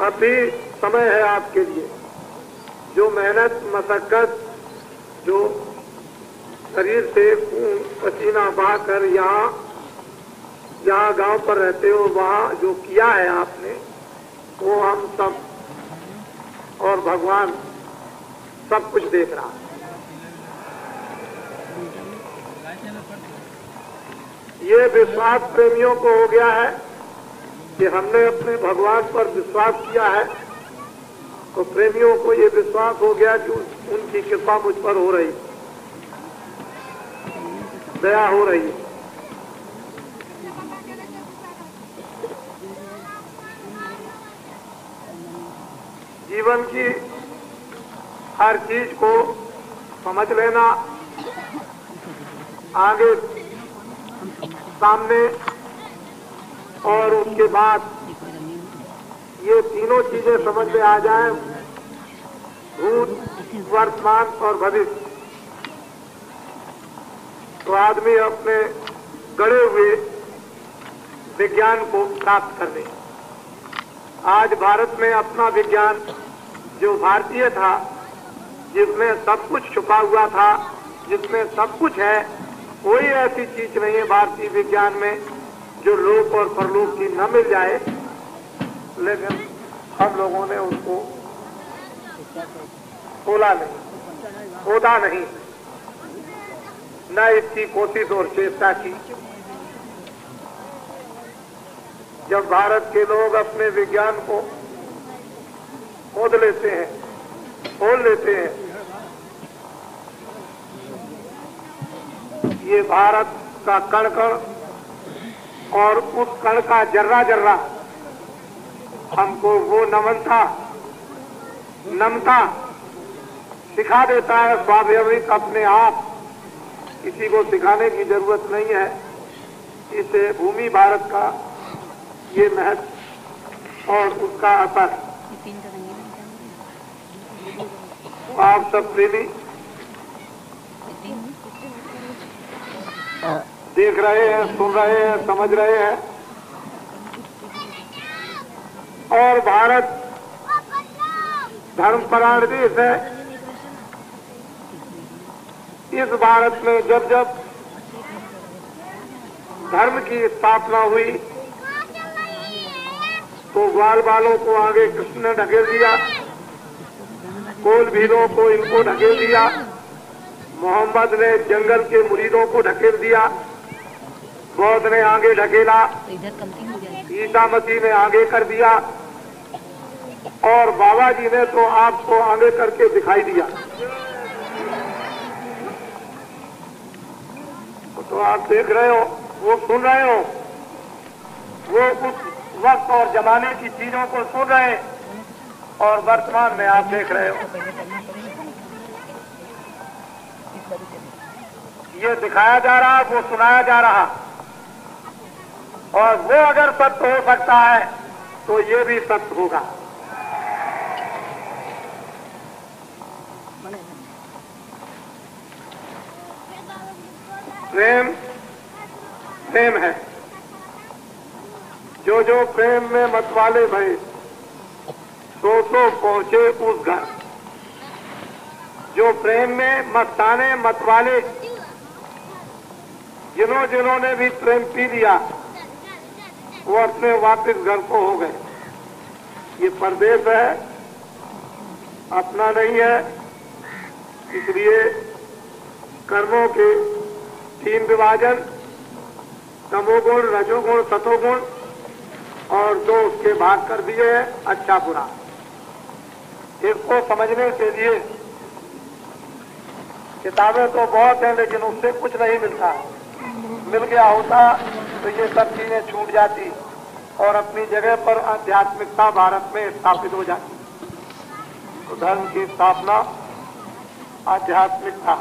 अभी समय है आपके लिए। जो मेहनत मशक्कत, जो शरीर से खून पसीना बहाकर यहाँ गांव पर रहते हो, वहाँ जो किया है आपने, वो हम सब और भगवान सब कुछ देख रहा है। ये विश्वास प्रेमियों को हो गया है कि हमने अपने भगवान पर विश्वास किया है, तो प्रेमियों को ये विश्वास हो गया कि उनकी कृपा मुझ पर हो रही, दया हो रही है। जीवन की हर चीज को समझ लेना, आगे सामने, और उसके बाद ये तीनों चीजें समझ में आ जाए, भूत, वर्तमान और भविष्य, तो आदमी अपने गड़े हुए विज्ञान को प्राप्त कर ले। आज भारत में अपना विज्ञान जो भारतीय था, जिसमें सब कुछ छुपा हुआ था, जिसमें सब कुछ है, कोई ऐसी चीज नहीं है भारतीय विज्ञान में जो लोक और परलोक की न मिल जाए, लेकिन हम लोगों ने उसको खोला नहीं, खोदा नहीं, न इसकी कोशिश और चेष्टा की। जब भारत के लोग अपने विज्ञान को खोद लेते हैं, खोल लेते हैं, ये भारत का कण कण और उस कण का जर्रा जर्रा हमको वो नमता सिखा देता है, स्वाभाविक अपने आप, किसी को सिखाने की जरूरत नहीं है। इसे भूमि भारत का ये महत्व और उसका असर आप सब प्रेमी देख रहे हैं, सुन रहे हैं, समझ रहे हैं। और भारत धर्मपरायण देश है। इस भारत में जब जब धर्म की स्थापना हुई तो ग्वाल बालों को आगे कृष्ण ने ढकेल दिया, कोल भीलों को इनको ढकेल दिया, मोहम्मद ने जंगल के मुरीदों को ढकेल दिया, बौद्ध ने आगे ढकेला, ईसा मसीह ने आगे कर दिया, और बाबा जी ने तो आपको आगे करके दिखाई दिया। तो आप देख रहे हो, वो सुन रहे हो, वो उस वक्त और जमाने की चीजों को सुन रहे हैं, और वर्तमान में आप देख रहे हो। ये दिखाया जा रहा, वो सुनाया जा रहा, और वो अगर सत्य हो सकता है तो ये भी सत्य होगा। प्रेम प्रेम है। जो जो प्रेम में मतवाले भये सो पहुंचे उस घर। जो प्रेम में मस्ताने मतवाले, जिन्होंने भी प्रेम पी लिया, वो अपने वापस घर को हो गए। ये परदेश है, अपना नहीं है। इसलिए कर्मों के 3 विभाजन, तमोगुण, रजोगुण, सतोगुण, और 2 उसके भाग कर दिए हैं, अच्छा बुरा। इसको समझने के लिए किताबें तो बहुत हैं, लेकिन उससे कुछ नहीं मिलता। मिल गया होता तो ये सब चीजें छूट जाती और अपनी जगह पर आध्यात्मिकता भारत में स्थापित हो जाती। तो धर्म की स्थापना आध्यात्मिकता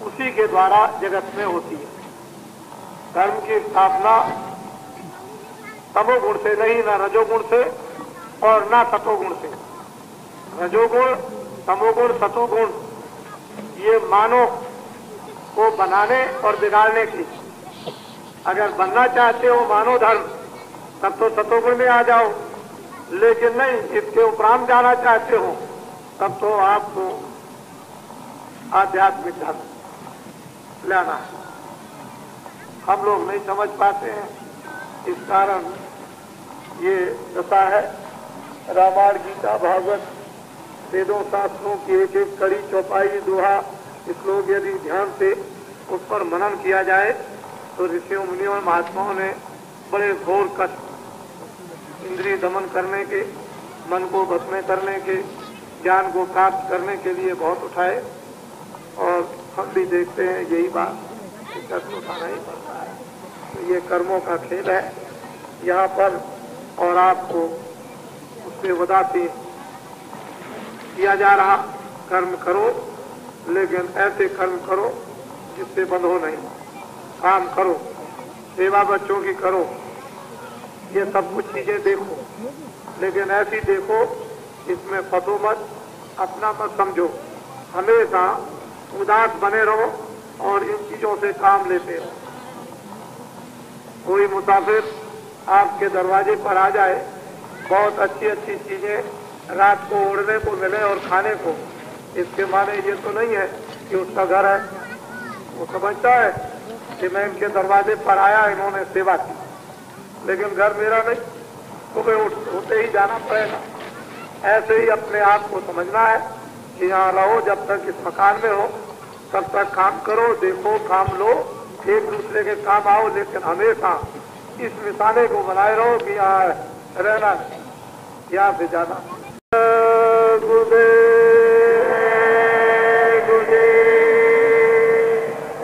उसी के द्वारा जगत में होती है। धर्म की स्थापना तमोगुण से नहीं, न रजोगुण से और न सतोगुण से। रजोगुण, तमोगुण, सतोगुण ये मानव को बनाने और बिगाड़ने की। अगर बनना चाहते हो मानव धर्म, तब तो सतोगुण में आ जाओ, लेकिन नहीं, इसके उपरांत जाना चाहते हो तब तो आपको आध्यात्मिक धर्म लेना है। हम लोग नहीं समझ पाते हैं, इस कारण ये दशा है। रामायण, गीता, भागवत, वेदों, शास्त्रों की एक एक कड़ी, चौपाई, दोहा, श्लोक यदि ध्यान से उस पर मनन किया जाए तो ऋषियों, मुनियों और महात्माओं ने बड़े घोर कष्ट इंद्रिय दमन करने के, मन को भस्म करने के, ज्ञान को प्राप्त करने के लिए बहुत उठाए। और हम भी देखते हैं यही बात, कष्ट उठाना ही पड़ता है। तो ये कर्मों का खेल है यहाँ पर, और आपको उससे वदाती किया जा रहा, कर्म करो लेकिन ऐसे कर्म करो जिससे बंधो नहीं। काम करो, सेवा बच्चों की करो, ये सब कुछ चीजें देखो, लेकिन ऐसी देखो इसमें फंसो मत, अपना मत समझो। हमेशा उदास बने रहो और इन चीजों से काम लेते रहो। कोई मुसाफिर आपके दरवाजे पर आ जाए, बहुत अच्छी अच्छी चीजें रात को ओढ़ने को मिले और खाने को, इसके माने ये तो नहीं है कि उसका घर है। वो समझता है कि मैं इनके दरवाजे पर आया, इन्होंने सेवा की, लेकिन घर मेरा नहीं, सुबह उठते ही जाना पड़ेगा। ऐसे ही अपने आप को समझना है कि यहाँ रहो, जब तक इस मकान में हो तब तक काम करो, देखो, काम लो, एक दूसरे के काम आओ, लेकिन हमेशा इस निशाने को बनाए रहो कि यहाँ रहना, यहाँ से जाना।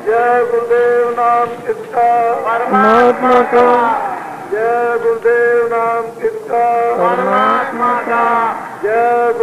जय गुरुदेव नाम किसका? परमात्मा का। जय गुरुदेव नाम किसका? परमात्मा का। जय